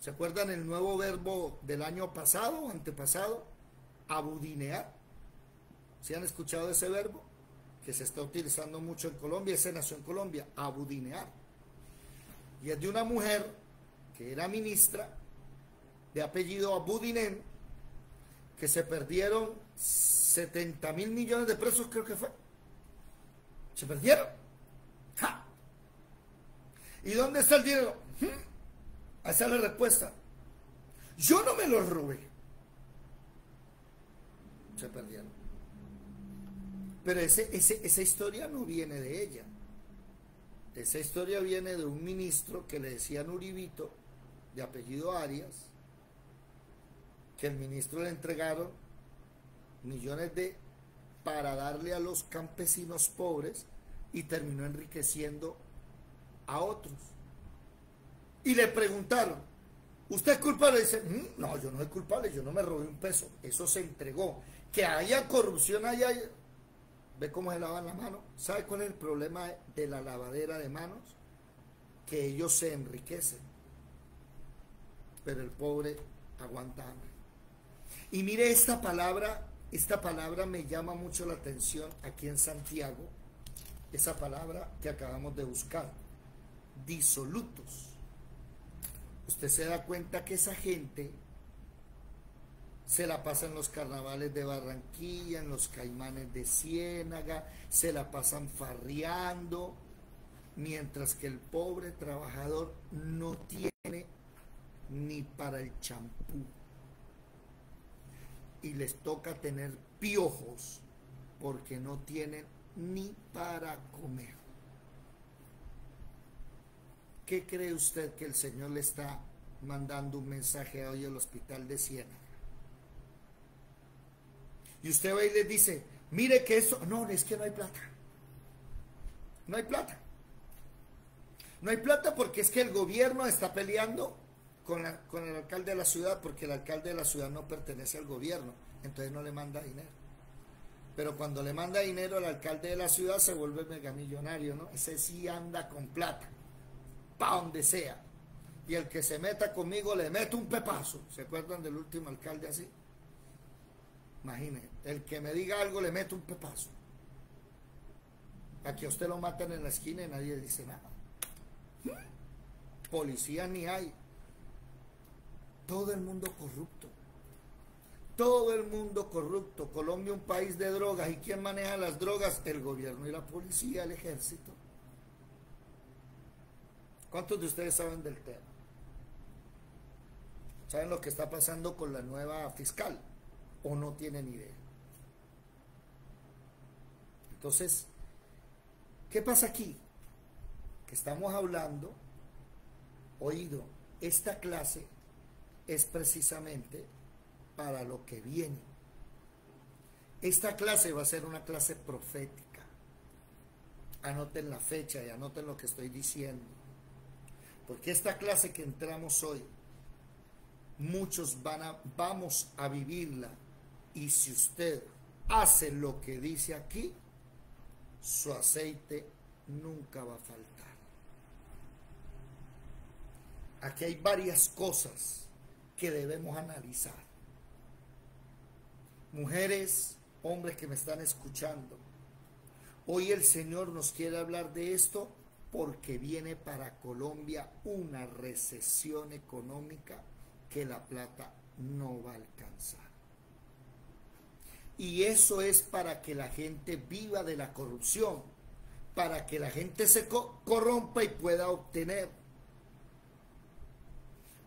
¿Se acuerdan el nuevo verbo del año pasado o antepasado? Abudinear. ¿Sí han escuchado ese verbo? Que se está utilizando mucho en Colombia. Ese nació en Colombia, abudinear. Y es de una mujer que era ministra, de apellido Abudinen, que se perdieron 70.000 millones de pesos, creo que fue. Se perdieron. ¡Ja! ¿Y dónde está el dinero? Esa es la respuesta. Yo no me los robé. Se perdieron. Pero esa historia no viene de ella. Esa historia viene de un ministro que le decían Uribito, de apellido Arias, que el ministro le entregaron millones para darle a los campesinos pobres y terminó enriqueciendo a otros. Y le preguntaron, ¿usted es culpable? Dice, no, yo no soy culpable, yo no me robé un peso, eso se entregó. Que haya corrupción allá, ¿ve cómo se lavan la mano? ¿Sabe cuál es el problema de la lavadera de manos? Que ellos se enriquecen, pero el pobre aguanta hambre. Y mire esta palabra me llama mucho la atención aquí en Santiago, esa palabra que acabamos de buscar, disolutos. Usted se da cuenta que esa gente se la pasa en los carnavales de Barranquilla, en los Caimanes de Ciénaga, se la pasan farreando, mientras que el pobre trabajador no tiene ni para el champú. Y les toca tener piojos porque no tienen ni para comer. ¿Qué cree usted que el Señor le está mandando un mensaje hoy al hospital de Ciénaga? Y usted va y les dice, mire que eso, no, es que no hay plata. No hay plata. No hay plata porque es que el gobierno está peleando con el alcalde de la ciudad, porque el alcalde de la ciudad no pertenece al gobierno, entonces no le manda dinero. Pero cuando le manda dinero al alcalde de la ciudad se vuelve megamillonario, ¿no? Ese sí anda con plata, pa' donde sea. Y el que se meta conmigo le meto un pepazo. ¿Se acuerdan del último alcalde así? Imagínense, el que me diga algo le meto un pepazo. Aquí a usted lo matan en la esquina y nadie dice nada. Policía ni hay. Todo el mundo corrupto. Todo el mundo corrupto. Colombia un país de drogas. ¿Y quién maneja las drogas? El gobierno y la policía, el ejército. ¿Cuántos de ustedes saben del tema? ¿Saben lo que está pasando con la nueva fiscal? ¿O no tienen idea? Entonces, ¿qué pasa aquí? Que estamos hablando, oído, esta clase es precisamente para lo que viene. Esta clase va a ser una clase profética. Anoten la fecha y anoten lo que estoy diciendo. Porque esta clase que entramos hoy, muchos vamos a vivirla. Y si usted hace lo que dice aquí, su aceite nunca va a faltar. Aquí hay varias cosas que debemos analizar. Mujeres, hombres que me están escuchando, hoy el Señor nos quiere hablar de esto porque viene para Colombia una recesión económica que la plata no va a alcanzar. Y eso es para que la gente viva de la corrupción, para que la gente se corrompa y pueda obtener.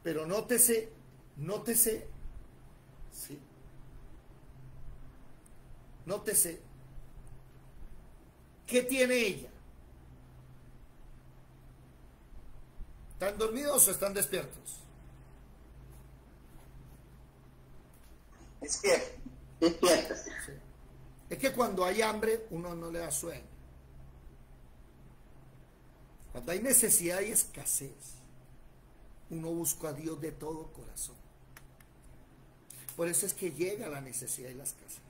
Pero nótese, ¿sí? Nótese, ¿qué tiene ella? ¿Están dormidos o están despiertos? Despiertas. Sí. Es que cuando hay hambre, uno no le da sueño. Cuando hay necesidad y escasez, uno busca a Dios de todo corazón. Por eso es que llega la necesidad y la escasez.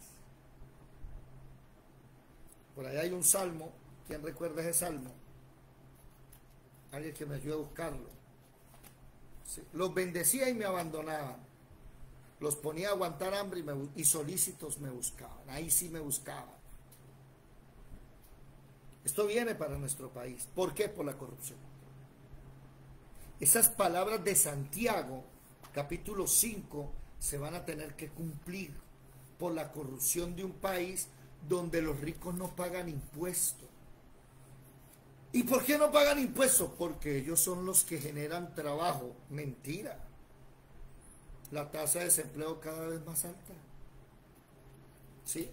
Por ahí hay un salmo. ¿Quién recuerda ese salmo? Alguien que me ayude a buscarlo. ¿sí? Los bendecía y me abandonaban. Los ponía a aguantar hambre y solícitos me buscaban. Ahí sí me buscaban. Esto viene para nuestro país. ¿Por qué? Por la corrupción. Esas palabras de Santiago, capítulo 5, se van a tener que cumplir por la corrupción de un país donde los ricos no pagan impuestos. ¿Y por qué no pagan impuestos? Porque ellos son los que generan trabajo. Mentira. La tasa de desempleo cada vez más alta. ¿Sí?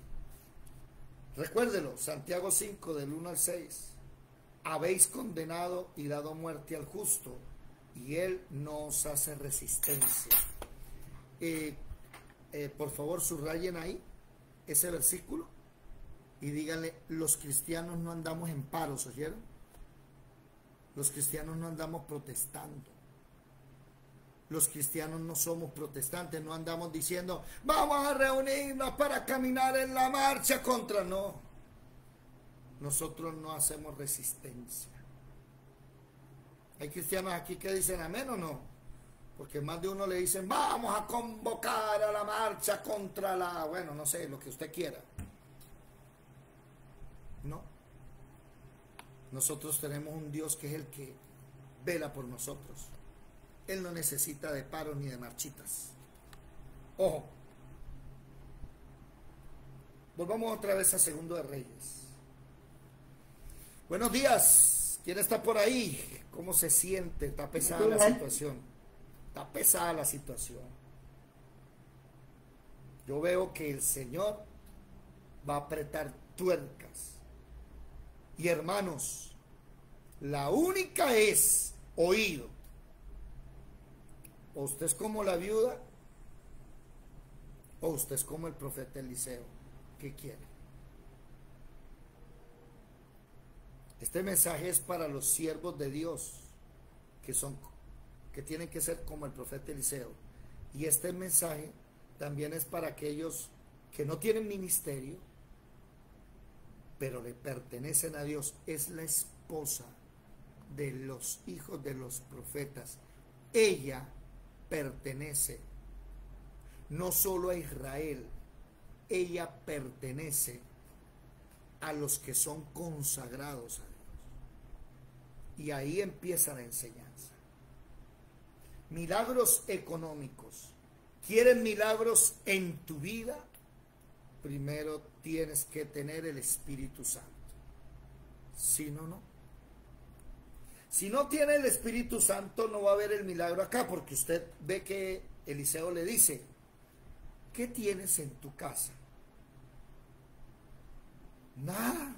Recuérdelo, Santiago 5, del 1 al 6. Habéis condenado y dado muerte al justo, y él no os hace resistencia. Por favor, subrayen ahí ese versículo y díganle, los cristianos no andamos en paros, ¿oyeron? Los cristianos no andamos protestando. Los cristianos no somos protestantes, no andamos diciendo, vamos a reunirnos para caminar en la marcha contra, no. Nosotros no hacemos resistencia. Hay cristianos aquí que dicen amén o no, porque más de uno le dicen, vamos a convocar a la marcha contra la, bueno, no sé, lo que usted quiera. No. Nosotros tenemos un Dios que es el que vela por nosotros. Él no necesita de paros ni de marchitas. Ojo. Volvamos otra vez a Segundo de Reyes. Buenos días. ¿Quién está por ahí? ¿Cómo se siente? Está pesada la situación. Está pesada la situación. Yo veo que el Señor va a apretar tuercas. Y hermanos, la única es oído. O usted es como la viuda, o usted es como el profeta Eliseo. ¿Qué quiere? Este mensaje es para los siervos de Dios, que tienen que ser como el profeta Eliseo. Y este mensaje también es para aquellos que no tienen ministerio, pero le pertenecen a Dios. Es la esposa de los hijos de los profetas. Ella pertenece no solo a Israel, ella pertenece a los que son consagrados a Dios. Y ahí empieza la enseñanza. Milagros económicos. ¿Quieres milagros en tu vida? Primero tienes que tener el Espíritu Santo. Si no, no. Si no tiene el Espíritu Santo, no va a haber el milagro acá, porque usted ve que Eliseo le dice, ¿qué tienes en tu casa? Nada.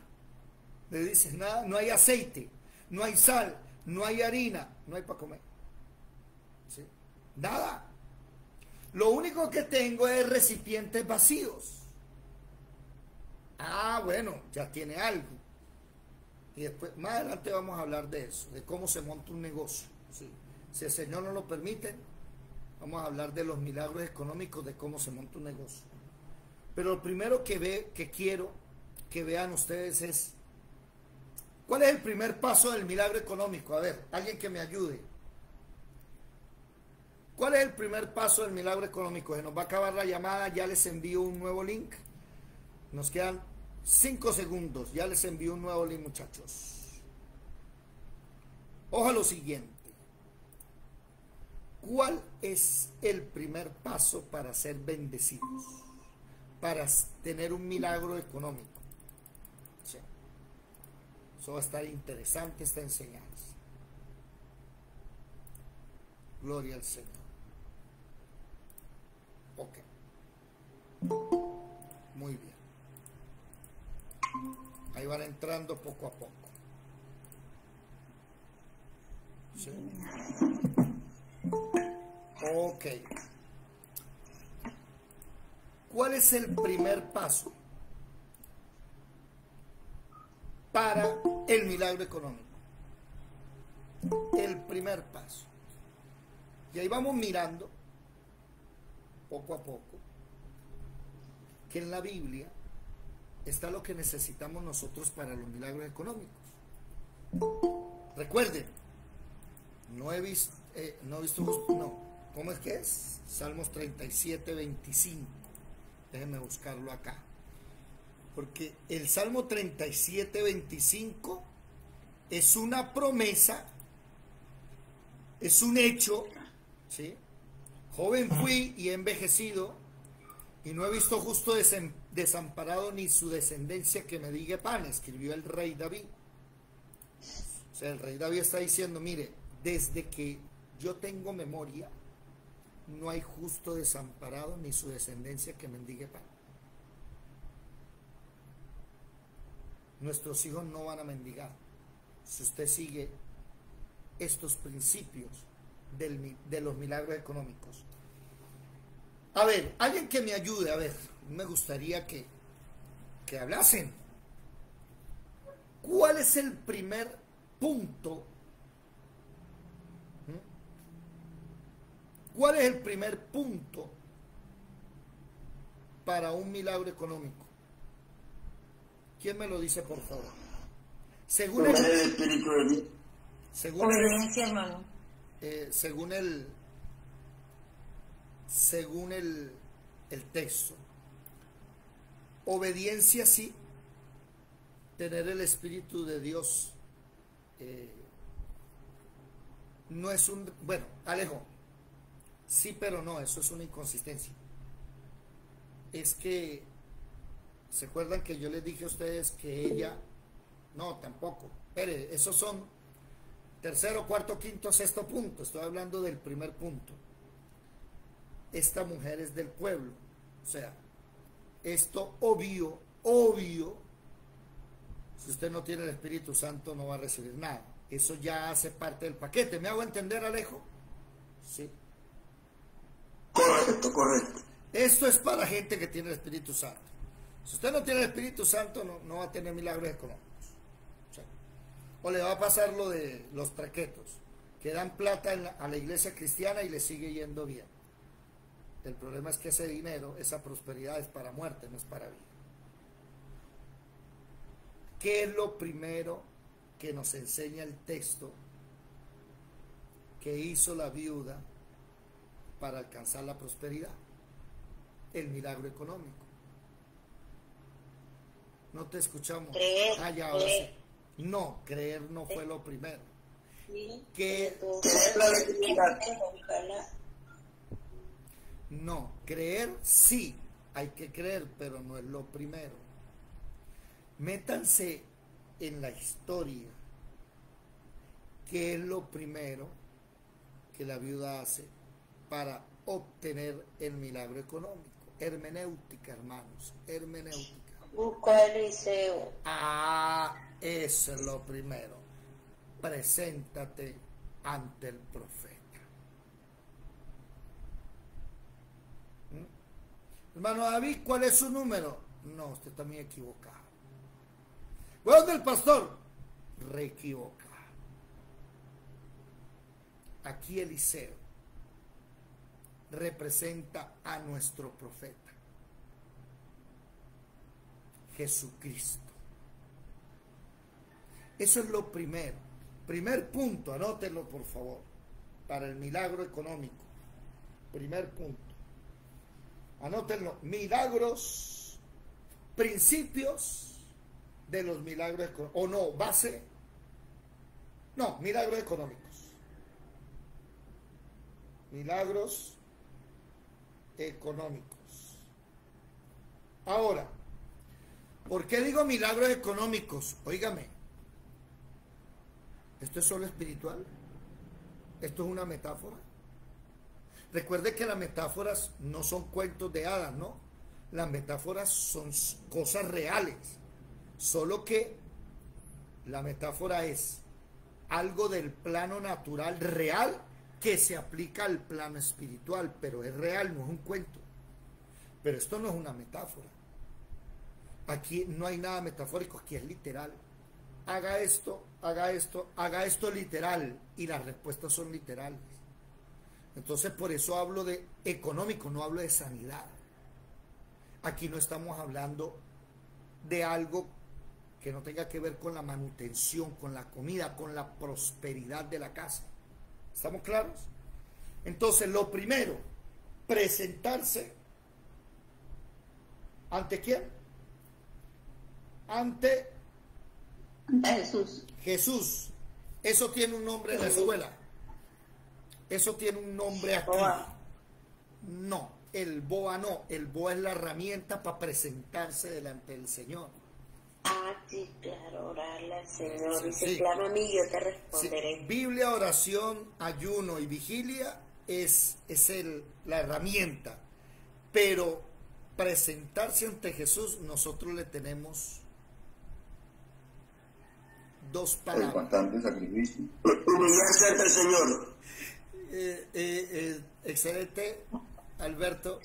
Le dice, nada, no hay aceite, no hay sal, no hay harina, no hay para comer. ¿Sí? Nada. Lo único que tengo es recipientes vacíos. Ah, bueno, ya tiene algo. Y después, más adelante vamos a hablar de eso, de cómo se monta un negocio. ¿Sí? Si el Señor no lo permite, vamos a hablar de los milagros económicos, de cómo se monta un negocio. Pero lo primero que quiero que vean ustedes es, ¿cuál es el primer paso del milagro económico? A ver, alguien que me ayude. ¿Cuál es el primer paso del milagro económico? Se nos va a acabar la llamada, ya les envío un nuevo link. Nos quedan 5 segundos, ya les envío un nuevo link, muchachos. Ojo a lo siguiente. ¿Cuál es el primer paso para ser bendecidos? Para tener un milagro económico. Sí. Eso va a estar interesante, esta enseñanza. Gloria al Señor. Ok. Muy bien. Ahí van entrando poco a poco. ¿Sí? Ok. ¿Cuál es el primer paso para el milagro económico? El primer paso. Y ahí vamos mirando, poco a poco, que en la Biblia está lo que necesitamos nosotros para los milagros económicos. Recuerden, no he visto, no he visto, no, ¿cómo es que es? Salmos 37, 25. Déjenme buscarlo acá. Porque el Salmo 37, 25 es una promesa, es un hecho, ¿sí? Joven fui y he envejecido, y no he visto justo desamparado ni su descendencia que me diga pan, escribió el rey David. O sea, el rey David está diciendo, mire, desde que yo tengo memoria, no hay justo desamparado ni su descendencia que mendigue pan. Nuestros hijos no van a mendigar si usted sigue estos principios de los milagros económicos. A ver, alguien que me ayude, a ver, me gustaría que hablasen. ¿Cuál es el primer punto? ¿Cuál es el primer punto para un milagro económico? ¿Quién me lo dice, por favor? Según el espíritu de mí. Obediencia, hermano. Según el texto, obediencia sí, tener el Espíritu de Dios no es un, bueno, Alejo, sí pero no, eso es una inconsistencia. Es que, ¿se acuerdan que yo les dije a ustedes que ella, no, tampoco, espere, esos son tercero, cuarto, quinto, sexto punto, estoy hablando del primer punto. Esta mujer es del pueblo, o sea, esto obvio, si usted no tiene el Espíritu Santo no va a recibir nada, eso ya hace parte del paquete. ¿Me hago entender, Alejo? Sí. Correcto. Esto es para gente que tiene el Espíritu Santo. Si usted no tiene el Espíritu Santo no va a tener milagros económicos. O le va a pasar lo de los traquetos, que dan plata a la iglesia cristiana y le sigue yendo bien. El problema es que ese dinero, esa prosperidad es para muerte, no es para vida. ¿Qué es lo primero que nos enseña el texto que hizo la viuda para alcanzar la prosperidad? El milagro económico. No te escuchamos. Creer. Ah, ya, ahora sí. No, creer no fue lo primero. Que no, creer sí, hay que creer, pero no es lo primero. Métanse en la historia. ¿Qué es lo primero que la viuda hace para obtener el milagro económico? Hermenéutica, hermanos, hermenéutica. Busco a Eliseo. Ah, eso es lo primero. Preséntate ante el profeta. Hermano David, ¿cuál es su número? No, usted está muy equivocado. ¿Voy a donde el pastor? Reequivocado. Aquí Eliseo representa a nuestro profeta, Jesucristo. Eso es lo primero. Primer punto, anótenlo por favor, para el milagro económico. Primer punto. Anótenlo. Milagros, principios de los milagros económicos. O no, base. No, milagros económicos. Milagros económicos. Ahora, ¿por qué digo milagros económicos? Óigame, ¿esto es solo espiritual? ¿Esto es una metáfora? Recuerde que las metáforas no son cuentos de hadas, ¿no? Las metáforas son cosas reales, solo que la metáfora es algo del plano natural real que se aplica al plano espiritual, pero es real, no es un cuento. Pero esto no es una metáfora. Aquí no hay nada metafórico, aquí es literal. Haga esto, haga esto, haga esto literal, y las respuestas son literales. Entonces por eso hablo de económico, no hablo de sanidad. Aquí no estamos hablando de algo que no tenga que ver con la manutención, con la comida, con la prosperidad de la casa. ¿Estamos claros? Entonces, lo primero, presentarse. ¿Ante quién? Ante Jesús. Jesús. Eso tiene un nombre en la escuela. Eso tiene un nombre aquí. No, el BOA no. El BOA es la herramienta para presentarse delante del Señor. Ah, sí, claro, orarle al Señor. Dice, Sí. clama a mí, yo te Sí, responderé. Biblia, oración, ayuno y vigilia es la herramienta. Pero presentarse ante Jesús, nosotros le tenemos dos El palabras. constante sacrificio. Humillarse ante el Señor. Excelente, Alberto.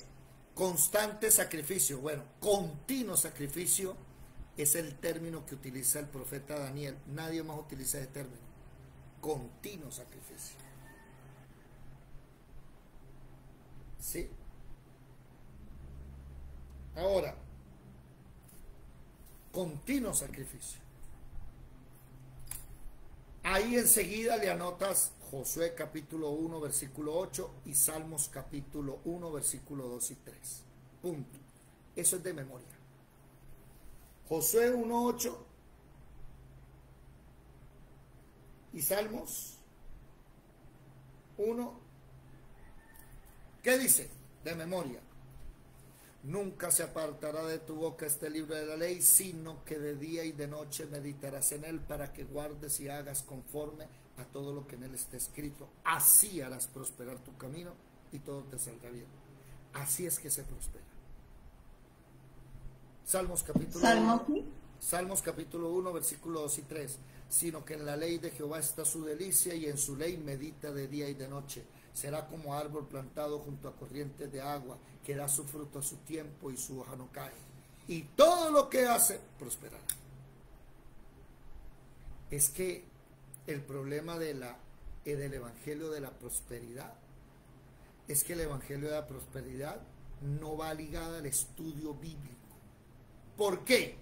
Constante sacrificio. Bueno, continuo sacrificio es el término que utiliza el profeta Daniel. Nadie más utiliza ese término. Continuo sacrificio. ¿Sí? Ahora, continuo sacrificio. Ahí enseguida le anotas Josué capítulo 1, versículo 8 y Salmos capítulo 1, versículo 2 y 3. Punto. Eso es de memoria. Josué 1, 8 y Salmos 1. ¿Qué dice? De memoria. Nunca se apartará de tu boca este libro de la ley, sino que de día y de noche meditarás en él para que guardes y hagas conforme a todo lo que en él está escrito. Así harás prosperar tu camino y todo te saldrá bien. Así es que se prospera. Salmos capítulo 1, versículo 2 y 3. Sino que en la ley de Jehová está su delicia y en su ley medita de día y de noche. Será como árbol plantado junto a corrientes de agua, que da su fruto a su tiempo y su hoja no cae. Y todo lo que hace prosperará. Es que el problema del evangelio de la prosperidad es que el evangelio de la prosperidad no va ligada al estudio bíblico. ¿Por qué?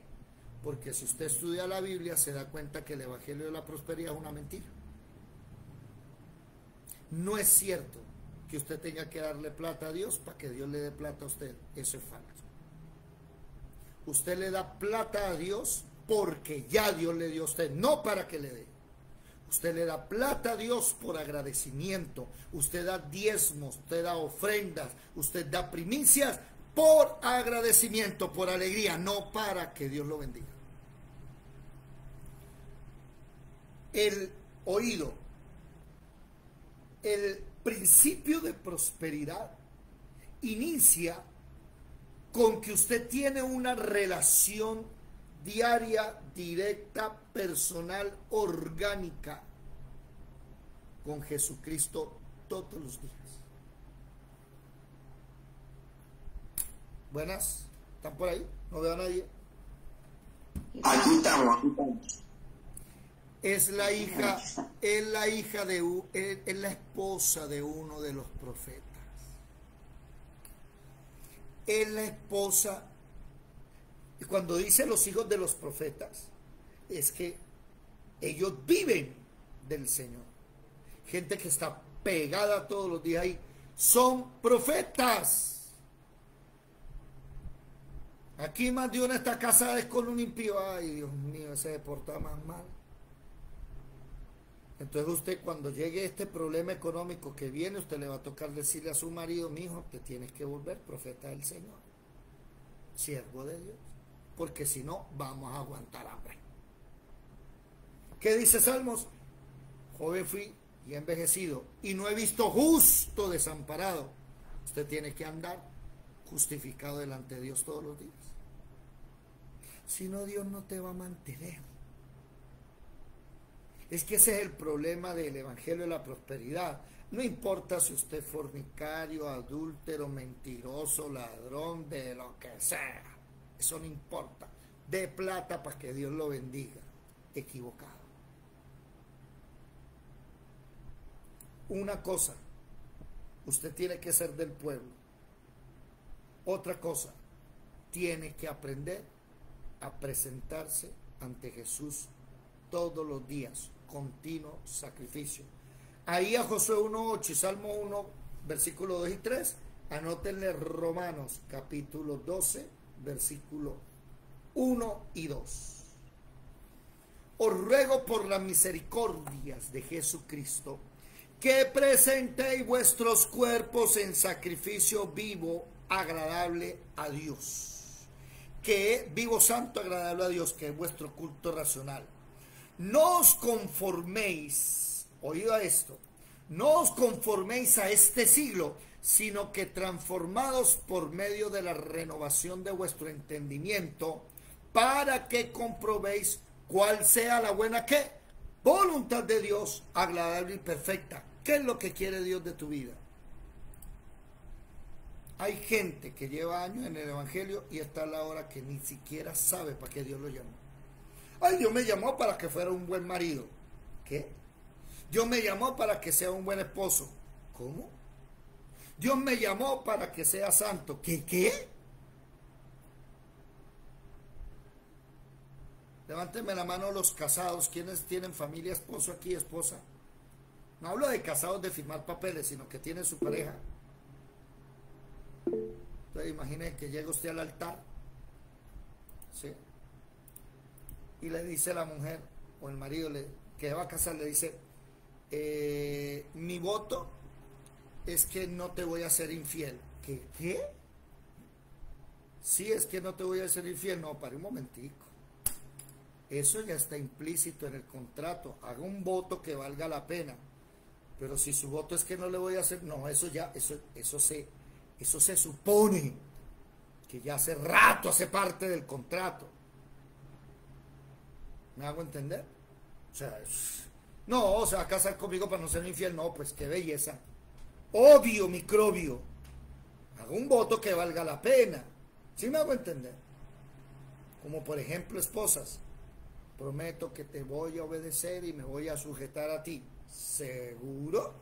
Porque si usted estudia la Biblia se da cuenta que el evangelio de la prosperidad es una mentira. No es cierto que usted tenga que darle plata a Dios para que Dios le dé plata a usted. Eso es falso. Usted le da plata a Dios porque ya Dios le dio a usted, no para que le dé. Usted le da plata a Dios por agradecimiento. Usted da diezmos, usted da ofrendas, usted da primicias por agradecimiento, por alegría, no para que Dios lo bendiga. El oído. El principio de prosperidad inicia con que usted tiene una relación diaria, directa, personal, orgánica con Jesucristo todos los días. Buenas, ¿están por ahí? No veo a nadie. Aquí estamos. Es la hija es la esposa de uno de los profetas. Es la esposa. Y cuando dice los hijos de los profetas, es que ellos viven del Señor. Gente que está pegada todos los días ahí. Son profetas. Aquí más de una está casada es con un impío. Ay, Dios mío, ese se porta más mal. Entonces usted cuando llegue este problema económico que viene, usted le va a tocar decirle a su marido, mi hijo, te tienes que volver profeta del Señor, siervo de Dios, porque si no vamos a aguantar hambre. ¿Qué dice Salmos? Joven fui y envejecido y no he visto justo desamparado. Usted tiene que andar justificado delante de Dios todos los días. Si no, Dios no te va a mantener. Es que ese es el problema del evangelio de la prosperidad. No importa si usted es fornicario, adúltero, mentiroso, ladrón, de lo que sea. Eso no importa. Dé plata para que Dios lo bendiga. Equivocado. Una cosa, usted tiene que ser del pueblo. Otra cosa, tiene que aprender a presentarse ante Jesús todos los días. Continuo sacrificio. ahí a Josué 1:8 y Salmo 1, versículo 2 y 3, anótenle Romanos capítulo 12, versículo 1 y 2. Os ruego por las misericordias de Jesucristo que presentéis vuestros cuerpos en sacrificio vivo, agradable a Dios. Que vivo, santo, agradable a Dios, que es vuestro culto racional. No os conforméis, oído a esto, no os conforméis a este siglo, sino que transformados por medio de la renovación de vuestro entendimiento, para que comprobéis cuál sea la buena ¿qué? Voluntad de Dios, agradable y perfecta. ¿Qué es lo que quiere Dios de tu vida? Hay gente que lleva años en el evangelio y está a la hora que ni siquiera sabe para qué Dios lo llamó. Ay, Dios me llamó para que fuera un buen marido. ¿Qué? Dios me llamó para que sea un buen esposo. ¿Cómo? Dios me llamó para que sea santo. ¿Qué? Levánteme la mano los casados. ¿Quiénes tienen familia, esposo aquí, esposa? No hablo de casados de firmar papeles, sino que tienen su pareja. Entonces imagine que llega usted al altar, ¿sí? Y le dice la mujer o el marido que va a casar, le dice, mi voto es que no te voy a ser infiel. ¿Qué? Sí, es que no te voy a ser infiel. No, para un momentico. Eso ya está implícito en el contrato. Haga un voto que valga la pena. Pero si su voto es que no le voy a hacer, no, eso se supone que ya hace rato hace parte del contrato. ¿Me hago entender? O sea, no, se va a casar conmigo para no ser infiel. No, pues qué belleza. Obvio, microbio. Haga un voto que valga la pena. ¿Sí me hago entender? Como por ejemplo, esposas. Prometo que te voy a obedecer y me voy a sujetar a ti. ¿Seguro?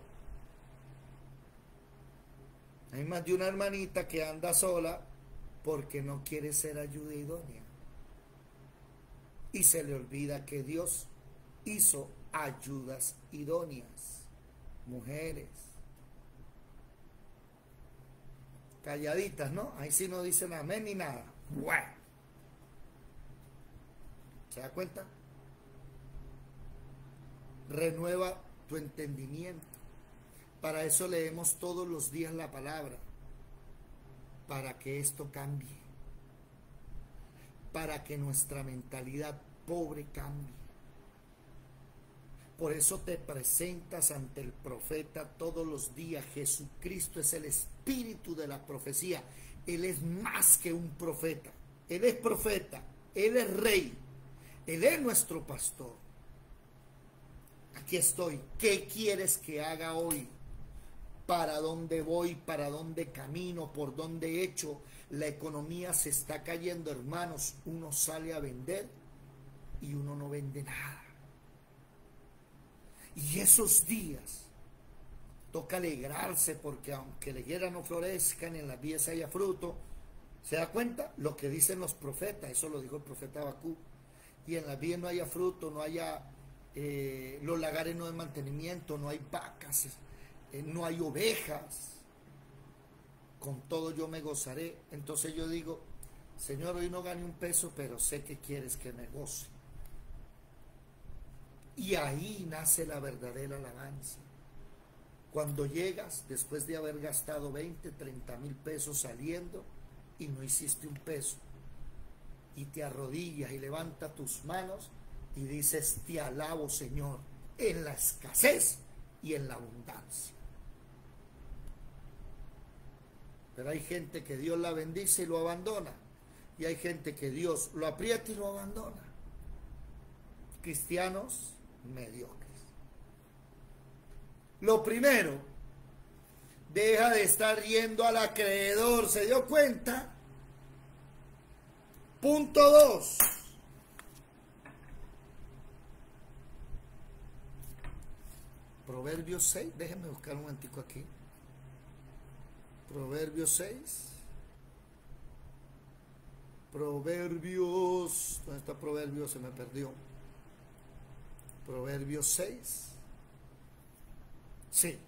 Hay más de una hermanita que anda sola porque no quiere ser ayuda idónea. Y se le olvida que Dios hizo ayudas idóneas. Mujeres. Calladitas, ¿no? Ahí sí no dicen amén ni nada. Bueno. ¿Se da cuenta? Renueva tu entendimiento. Para eso leemos todos los días la palabra. Para que esto cambie. Para que nuestra mentalidad pobre cambie. Por eso te presentas ante el profeta todos los días. Jesucristo es el espíritu de la profecía. Él es más que un profeta. Él es profeta. Él es rey. Él es nuestro pastor. Aquí estoy. ¿Qué quieres que haga hoy? ¿Para dónde voy? ¿Para dónde camino? ¿Por dónde echo? La economía se está cayendo, hermanos. Uno sale a vender y uno no vende nada. Y esos días toca alegrarse, porque aunque la higuera no florezca ni en las vides haya fruto, ¿se da cuenta? Lo que dicen los profetas, eso lo dijo el profeta Habacuc. Y en las vides no haya fruto, no haya, los lagares no hay mantenimiento, no hay vacas, no hay ovejas. Con todo yo me gozaré. Entonces yo digo, Señor, hoy no gane un peso, pero sé que quieres que me goce. Y ahí nace la verdadera alabanza. Cuando llegas, después de haber gastado 20, 30 mil pesos saliendo y no hiciste un peso, y te arrodillas y levantas tus manos y dices, te alabo, Señor, en la escasez y en la abundancia. Pero hay gente que Dios la bendice y lo abandona. Y hay gente que Dios lo aprieta y lo abandona. Cristianos mediocres. Lo primero, deja de estar yendo al acreedor. ¿Se dio cuenta? Punto 2. Proverbios 6. Déjenme buscar un momentico aquí. Proverbios 6. Proverbios. ¿Dónde está Proverbios? Se me perdió. Proverbios 6. Sí.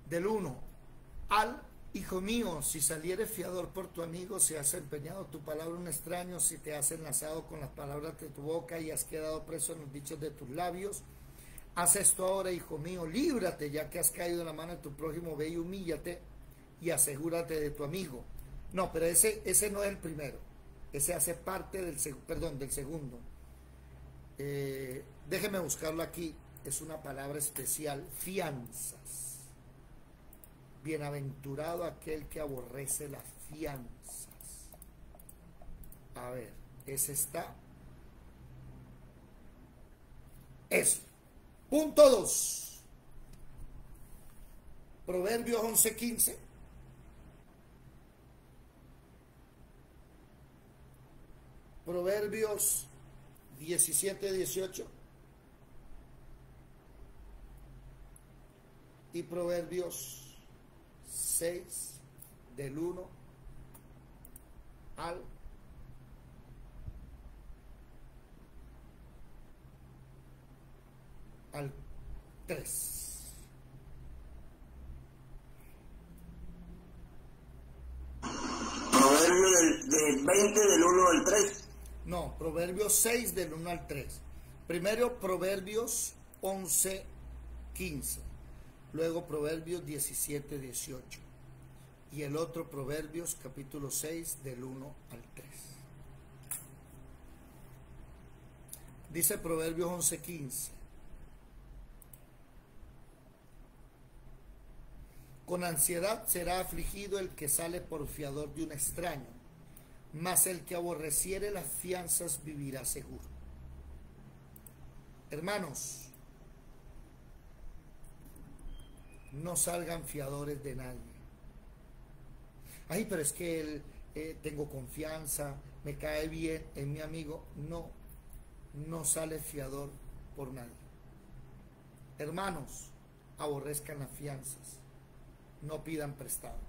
Del 1 al: hijo mío, si salieres fiador por tu amigo, si has empeñado tu palabra a un extraño, si te has enlazado con las palabras de tu boca y has quedado preso en los dichos de tus labios, haz esto ahora, hijo mío, líbrate, ya que has caído en la mano de tu prójimo, ve y humíllate y asegúrate de tu amigo. No, pero ese no es el primero, ese hace parte del segundo. Déjeme buscarlo aquí, es una palabra especial: fianzas. Bienaventurado aquel que aborrece las fianzas. A ver, ese está. Eso. Punto 2. Proverbios 11:15. Proverbios 17:18. Y Proverbios 6, del 1 al 3. Proverbio del 20, del 1 al 3. No, Proverbios 6, del 1 al 3. Primero Proverbios 11:15. Luego Proverbios 17:18. Y el otro Proverbios capítulo 6, del 1 al 3. Dice Proverbios 11:15. Con ansiedad será afligido el que sale por fiador de un extraño, mas el que aborreciere las fianzas vivirá seguro. Hermanos, no salgan fiadores de nadie. Ay, pero es que él, tengo confianza, me cae bien, es mi amigo. No sale fiador por nadie. Hermanos, aborrezcan las fianzas, no pidan prestado.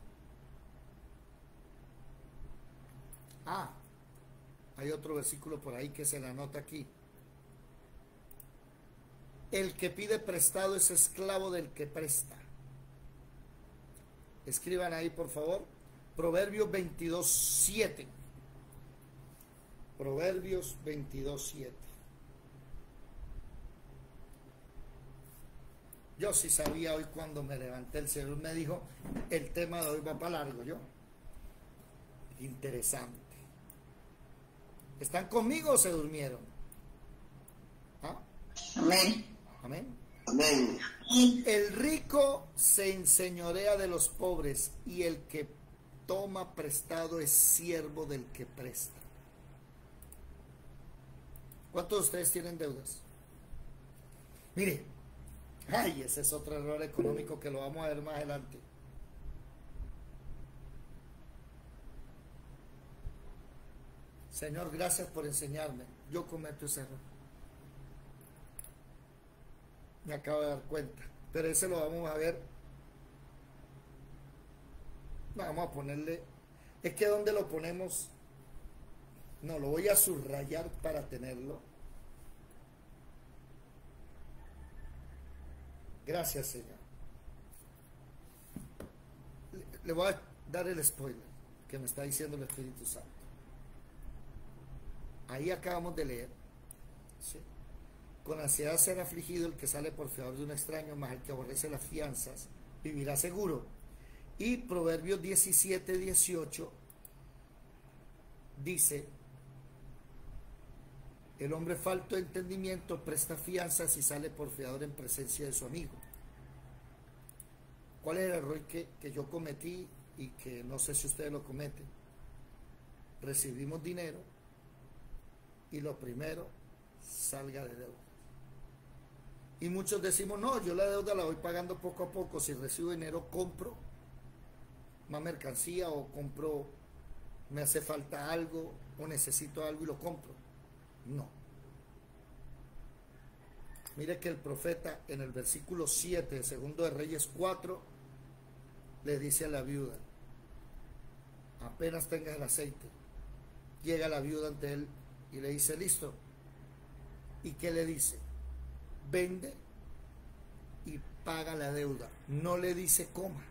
Hay otro versículo por ahí que se le anota aquí. El que pide prestado es esclavo del que presta. Escriban ahí, por favor. Proverbios 22:7. Proverbios 22:7. Yo sí sabía hoy cuando me levanté, el Señor me dijo, el tema de hoy va para largo. Yo, interesante. ¿Están conmigo o se durmieron? Amén. Amén. Amén. El rico se enseñorea de los pobres y el que toma prestado es siervo del que presta. ¿Cuántos de ustedes tienen deudas? Mire, ese es otro error económico que lo vamos a ver más adelante. Señor, gracias por enseñarme. Yo cometo ese error. Me acabo de dar cuenta. Pero ese lo vamos a ver. Vamos a ponerle. Es que ¿dónde lo ponemos? No, lo voy a subrayar para tenerlo. Gracias, Señor. Le voy a dar el spoiler que me está diciendo el Espíritu Santo. Ahí acabamos de leer. ¿Sí? Con ansiedad será afligido el que sale por fiador de un extraño, mas el que aborrece las fianzas vivirá seguro. Y Proverbios 17:18 dice: el hombre falto de entendimiento presta fianzas y sale por fiador en presencia de su amigo. ¿Cuál es el error que yo cometí y que no sé si ustedes lo cometen? Recibimos dinero y lo primero, salga de deuda. Y muchos decimos, no, yo la deuda la voy pagando poco a poco. Si recibo dinero, compro más mercancía o compro, me hace falta algo o necesito algo y lo compro. No. Mire que el profeta en el versículo 7 de Segundo de Reyes 4 le dice a la viuda, apenas tengas el aceite, llega la viuda ante él y le dice, listo. ¿Y qué le dice? Vende paga la deuda. No le dice coma.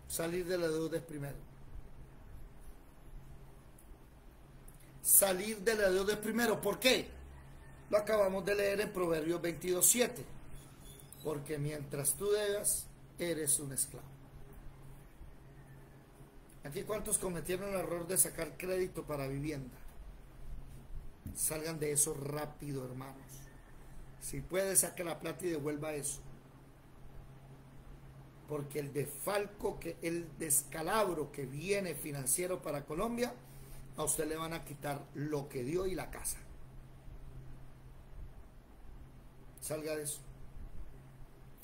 Salir de la deuda es primero. Salir de la deuda es primero. ¿Por qué? Lo acabamos de leer en Proverbios 22:7. Porque mientras tú debas, eres un esclavo. Aquí, ¿cuántos cometieron el error de sacar crédito para vivienda? Salgan de eso rápido, hermanos. Si puede, saque la plata y devuelva eso. Porque el descalabro que viene financiero para Colombia, a usted le van a quitar lo que dio y la casa. Salga de eso.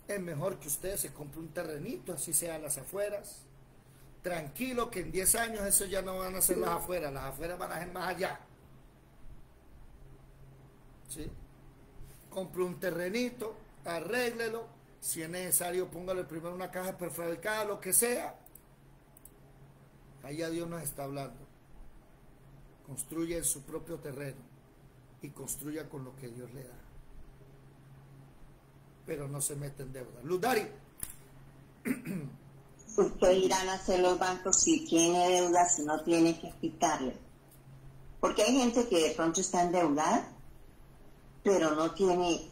Es mejor que usted se compre un terrenito, así sea a las afueras. Tranquilo que en 10 años eso ya no van a ser las afueras van a ser más allá. ¿Sí? Compre un terrenito, arréglelo, si es necesario póngale primero una caja prefabricada, lo que sea. Ahí ya Dios nos está hablando. Construya en su propio terreno y construya con lo que Dios le da. Pero no se mete en deuda. Luz Dari. ¿Qué irán a hacer los bancos si tiene deuda, si no tiene que quitarle? Porque hay gente que de pronto está endeudada, pero no tiene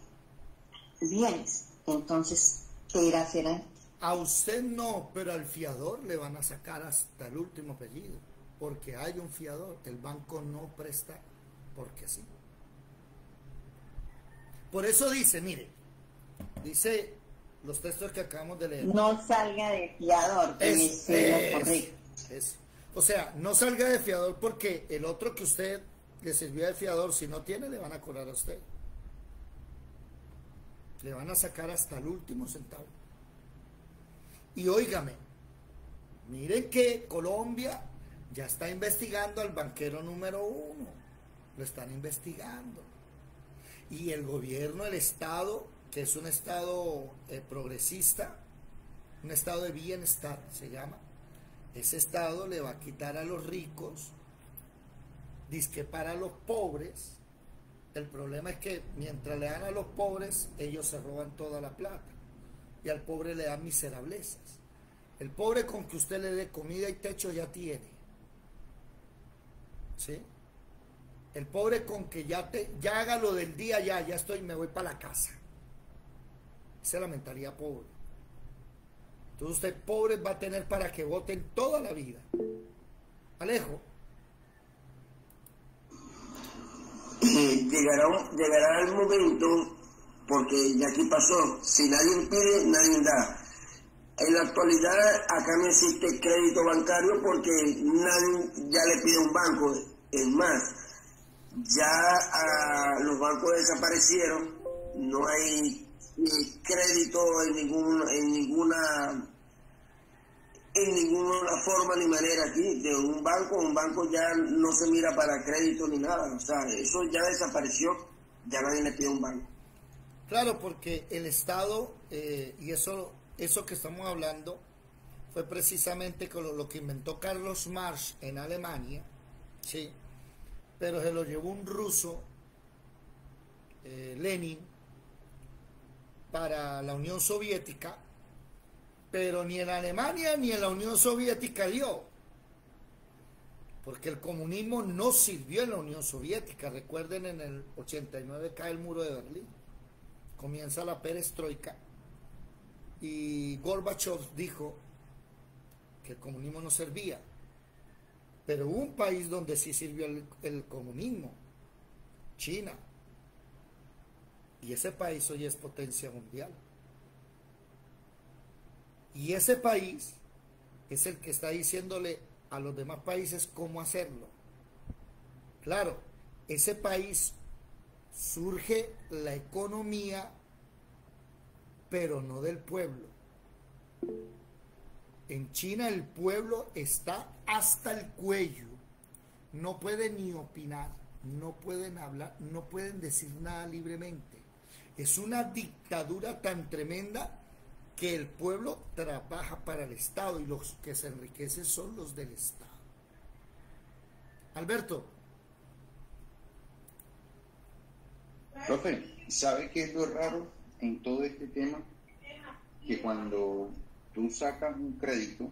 bienes. Entonces, ¿qué irá a hacer ahí? A usted no, pero al fiador le van a sacar hasta el último apellido. Porque hay un fiador. El banco no presta porque sí. Por eso dice, mire, dice los textos que acabamos de leer. No salga de fiador. O sea, no salga de fiador porque el otro que usted le sirvió de fiador, si no tiene, le van a cobrar a usted. Le van a sacar hasta el último centavo. Y óigame, miren que Colombia ya está investigando al banquero número 1. Lo están investigando. Y el gobierno, el Estado, que es un Estado progresista, un Estado de bienestar se llama, ese Estado le va a quitar a los ricos, dizque para los pobres. El problema es que mientras le dan a los pobres, ellos se roban toda la plata. Y al pobre le dan miserablezas. El pobre con que usted le dé comida y techo ya tiene. ¿Sí? El pobre con que ya haga lo del día, ya estoy, me voy para la casa. Esa es la mentalidad pobre. Entonces usted pobre va a tener para que voten toda la vida. Alejo. Llegará el momento, porque ya aquí pasó, si nadie pide, nadie da. En la actualidad acá no existe crédito bancario porque nadie ya le pide a un banco. Es más, ya los bancos desaparecieron, no hay crédito en ninguna forma ni manera aquí de un banco ya no se mira para crédito ni nada, o sea, eso ya desapareció, ya nadie le pide a un banco. Claro, porque el Estado, y eso que estamos hablando, fue precisamente con lo que inventó Carlos Marx en Alemania, sí, pero se lo llevó un ruso, Lenin, para la Unión Soviética, pero ni en Alemania ni en la Unión Soviética dio, porque el comunismo no sirvió en la Unión Soviética. Recuerden, en el 89 cae el muro de Berlín, comienza la perestroika y Gorbachev dijo que el comunismo no servía, pero hubo un país donde sí sirvió el comunismo, China, y ese país hoy es potencia mundial. Y ese país es el que está diciéndole a los demás países cómo hacerlo. Claro, ese país surge la economía, pero no del pueblo. En China el pueblo está hasta el cuello. No puede ni opinar, no pueden hablar, no pueden decir nada libremente. Es una dictadura tan tremenda que el pueblo trabaja para el Estado y los que se enriquecen son los del Estado. Alberto. Profe, ¿sabe qué es lo raro en todo este tema? Que cuando tú sacas un crédito,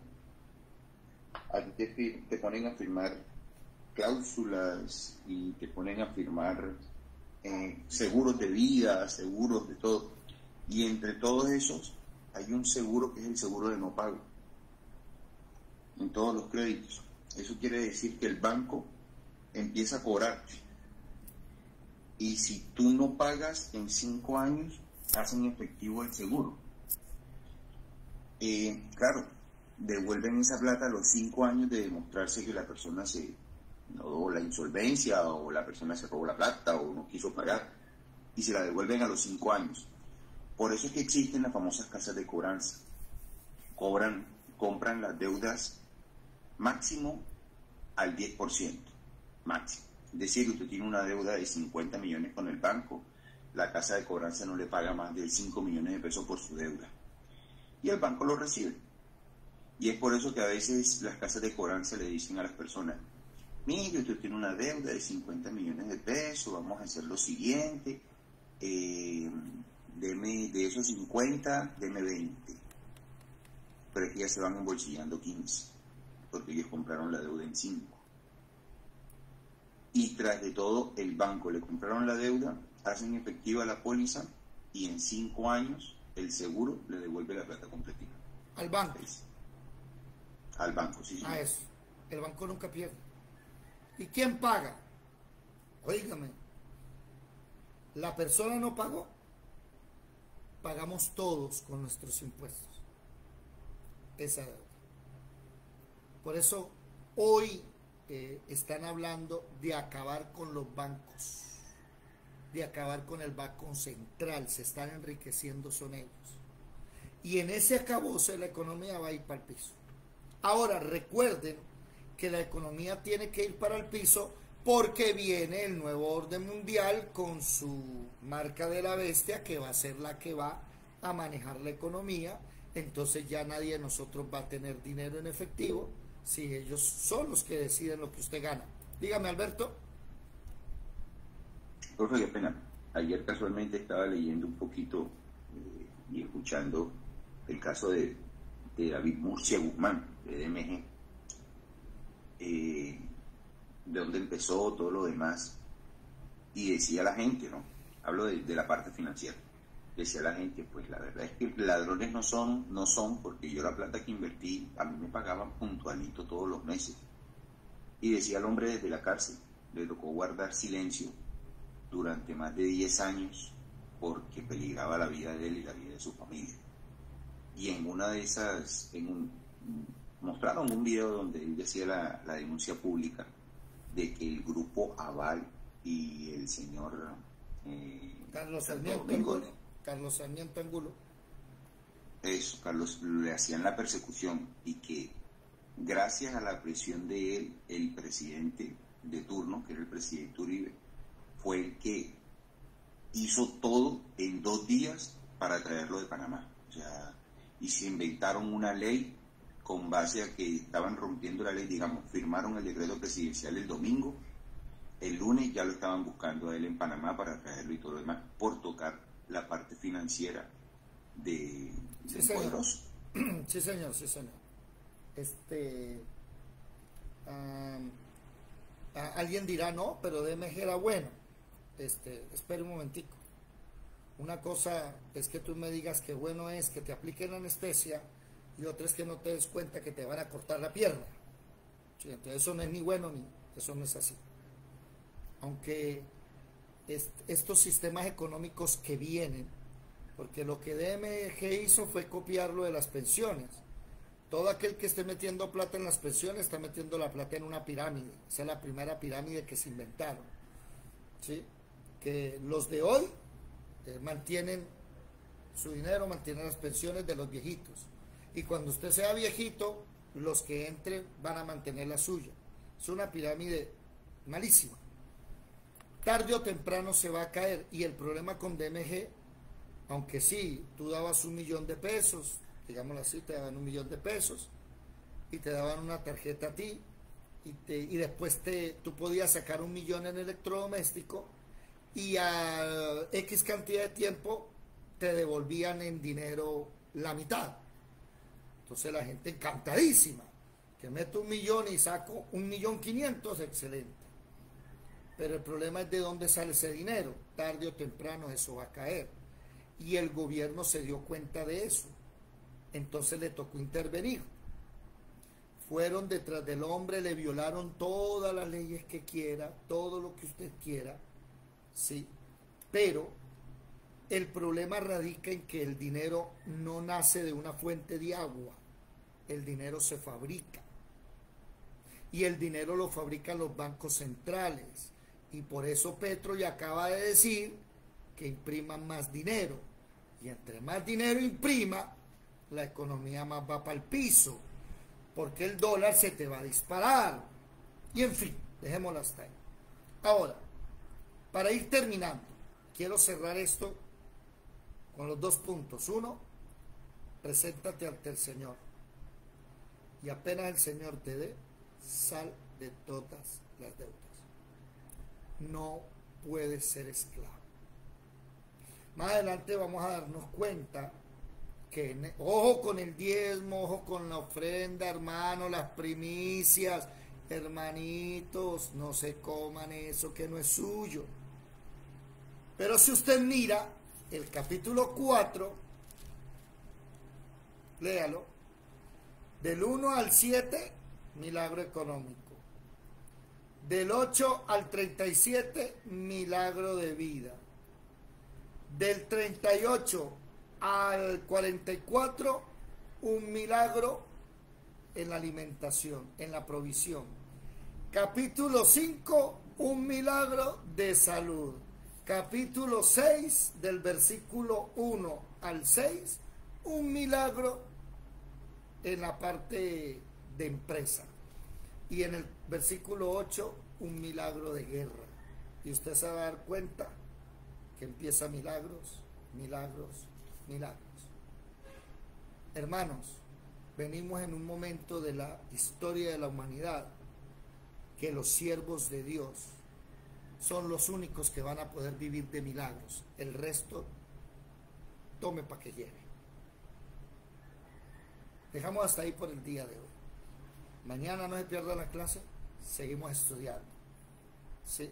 a ti te ponen a firmar cláusulas y te ponen a firmar seguros de vida, seguros de todo. Y entre todos esos hay un seguro que es el seguro de no pago en todos los créditos. Eso quiere decir que el banco empieza a cobrarte. Y si tú no pagas en 5 años, hacen efectivo el seguro. Claro, devuelven esa plata a los 5 años de demostrarse que la persona no la insolvencia o la persona se robó la plata o no quiso pagar, y se la devuelven a los 5 años. Por eso es que existen las famosas casas de cobranza. Compran las deudas máximo al 10%, máximo. Es decir, usted tiene una deuda de 50 millones con el banco, la casa de cobranza no le paga más de 5 millones de pesos por su deuda. Y el banco lo recibe. Y es por eso que a veces las casas de cobranza le dicen a las personas: mire, usted tiene una deuda de 50 millones de pesos, vamos a hacer lo siguiente, deme de esos 50, deme 20. Pero es que ya se van embolsillando 15, porque ellos compraron la deuda en 5. Y tras de todo, el banco le compraron la deuda, hacen efectiva la póliza y en 5 años el seguro le devuelve la plata completica. Al banco. Al banco, sí. A eso. El banco nunca pierde. ¿Y quién paga? Óigame, la persona no pagó, pagamos todos con nuestros impuestos esa deuda. Por eso hoy están hablando de acabar con los bancos, de acabar con el Banco Central. Se están enriqueciendo, son ellos. Y en ese acabose la economía va a ir para el piso. Ahora recuerden que la economía tiene que ir para el piso porque viene el nuevo orden mundial con su marca de la bestia, que va a ser la que va a manejar la economía. Entonces ya nadie de nosotros va a tener dinero en efectivo, si ellos son los que deciden lo que usted gana. Dígame, Alberto. Profe, qué pena. Ayer casualmente estaba leyendo un poquito y escuchando el caso de David Murcia Guzmán, de DMG, de donde empezó todo lo demás, y decía la gente, ¿no? Hablo de la parte financiera. Decía la gente, pues la verdad es que ladrones no son, porque yo la plata que invertí, a mí me pagaban puntualito todos los meses. Y decía el hombre desde la cárcel, le tocó guardar silencio durante más de 10 años porque peligraba la vida de él y la vida de su familia. Y en una de esas, mostraron un video donde él decía la denuncia pública de que el grupo Aval y el señor Carlos Sarmiento Angulo. Eso, Carlos, le hacían la persecución, y que gracias a la presión de él, el presidente de turno, que era el presidente Uribe, fue el que hizo todo en 2 días para traerlo de Panamá. O sea, y se inventaron una ley con base a que estaban rompiendo la ley, digamos, firmaron el decreto presidencial el domingo, el lunes ya lo estaban buscando a él en Panamá para traerlo y todo lo demás, por tocar la parte financiera del poderoso. Sí, señor, sí, señor. Alguien dirá, no, pero DMG era bueno. Espere un momentico. Una cosa es que tú me digas que bueno es que te apliquen anestesia, y otra es que no te des cuenta que te van a cortar la pierna. Sí, entonces eso no es ni bueno ni eso no es así. Aunque estos sistemas económicos que vienen, porque lo que DMG hizo fue copiar lo de las pensiones. Todo aquel que esté metiendo plata en las pensiones está metiendo la plata en una pirámide. Esa es la primera pirámide que se inventaron, ¿sí? Que los de hoy mantienen su dinero, mantienen las pensiones de los viejitos, y cuando usted sea viejito, los que entren van a mantener la suya. Es una pirámide malísima. Tarde o temprano se va a caer. Y el problema con DMG, aunque sí, tú dabas 1 millón de pesos, digámoslo así, te daban 1 millón de pesos y te daban una tarjeta a ti, y después tú podías sacar 1 millón en electrodoméstico, y a X cantidad de tiempo te devolvían en dinero la mitad. Entonces la gente encantadísima, que meto 1 millón y saco 1.500.000, excelente. Pero el problema es de dónde sale ese dinero. Tarde o temprano eso va a caer. Y el gobierno se dio cuenta de eso. Entonces le tocó intervenir. Fueron detrás del hombre, le violaron todas las leyes que quiera, todo lo que usted quiera, ¿sí? Pero el problema radica en que el dinero no nace de una fuente de agua. El dinero se fabrica. Y el dinero lo fabrican los bancos centrales. Y por eso Petro ya acaba de decir que impriman más dinero. Y entre más dinero imprima, la economía más va para el piso. Porque el dólar se te va a disparar. Y en fin, dejémoslo hasta ahí. Ahora, para ir terminando, quiero cerrar esto con los 2 puntos. 1, preséntate ante el Señor. Y apenas el Señor te dé, sal de todas las deudas. No puedes ser esclavo. Más adelante vamos a darnos cuenta que, ojo con el diezmo, ojo con la ofrenda, hermano, las primicias, hermanitos, no se coman eso que no es suyo. Pero si usted mira el capítulo 4, léalo, del 1 al 7, milagro económico. Del 8 al 37, milagro de vida. Del 38 al 44, un milagro en la alimentación, en la provisión. Capítulo 5, un milagro de salud. Capítulo 6, del versículo 1 al 6, un milagro en la parte de empresa. Y en el versículo 8, un milagro de guerra. Y usted se va a dar cuenta que empieza milagros, milagros, milagros. Hermanos, venimos en un momento de la historia de la humanidad que los siervos de Dios son los únicos que van a poder vivir de milagros. El resto, tome para que lleve. Dejamos hasta ahí por el día de hoy. Mañana no se pierda la clase, seguimos estudiando. ¿Sí?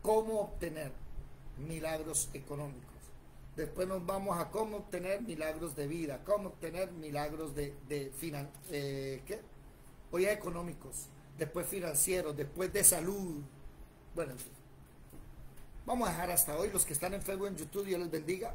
¿Cómo obtener milagros económicos? Después nos vamos a cómo obtener milagros de vida, cómo obtener milagros Hoy económicos, después financieros, después de salud. Bueno, en fin. Vamos a dejar hasta hoy. Los que están en Facebook, en YouTube, Dios les bendiga.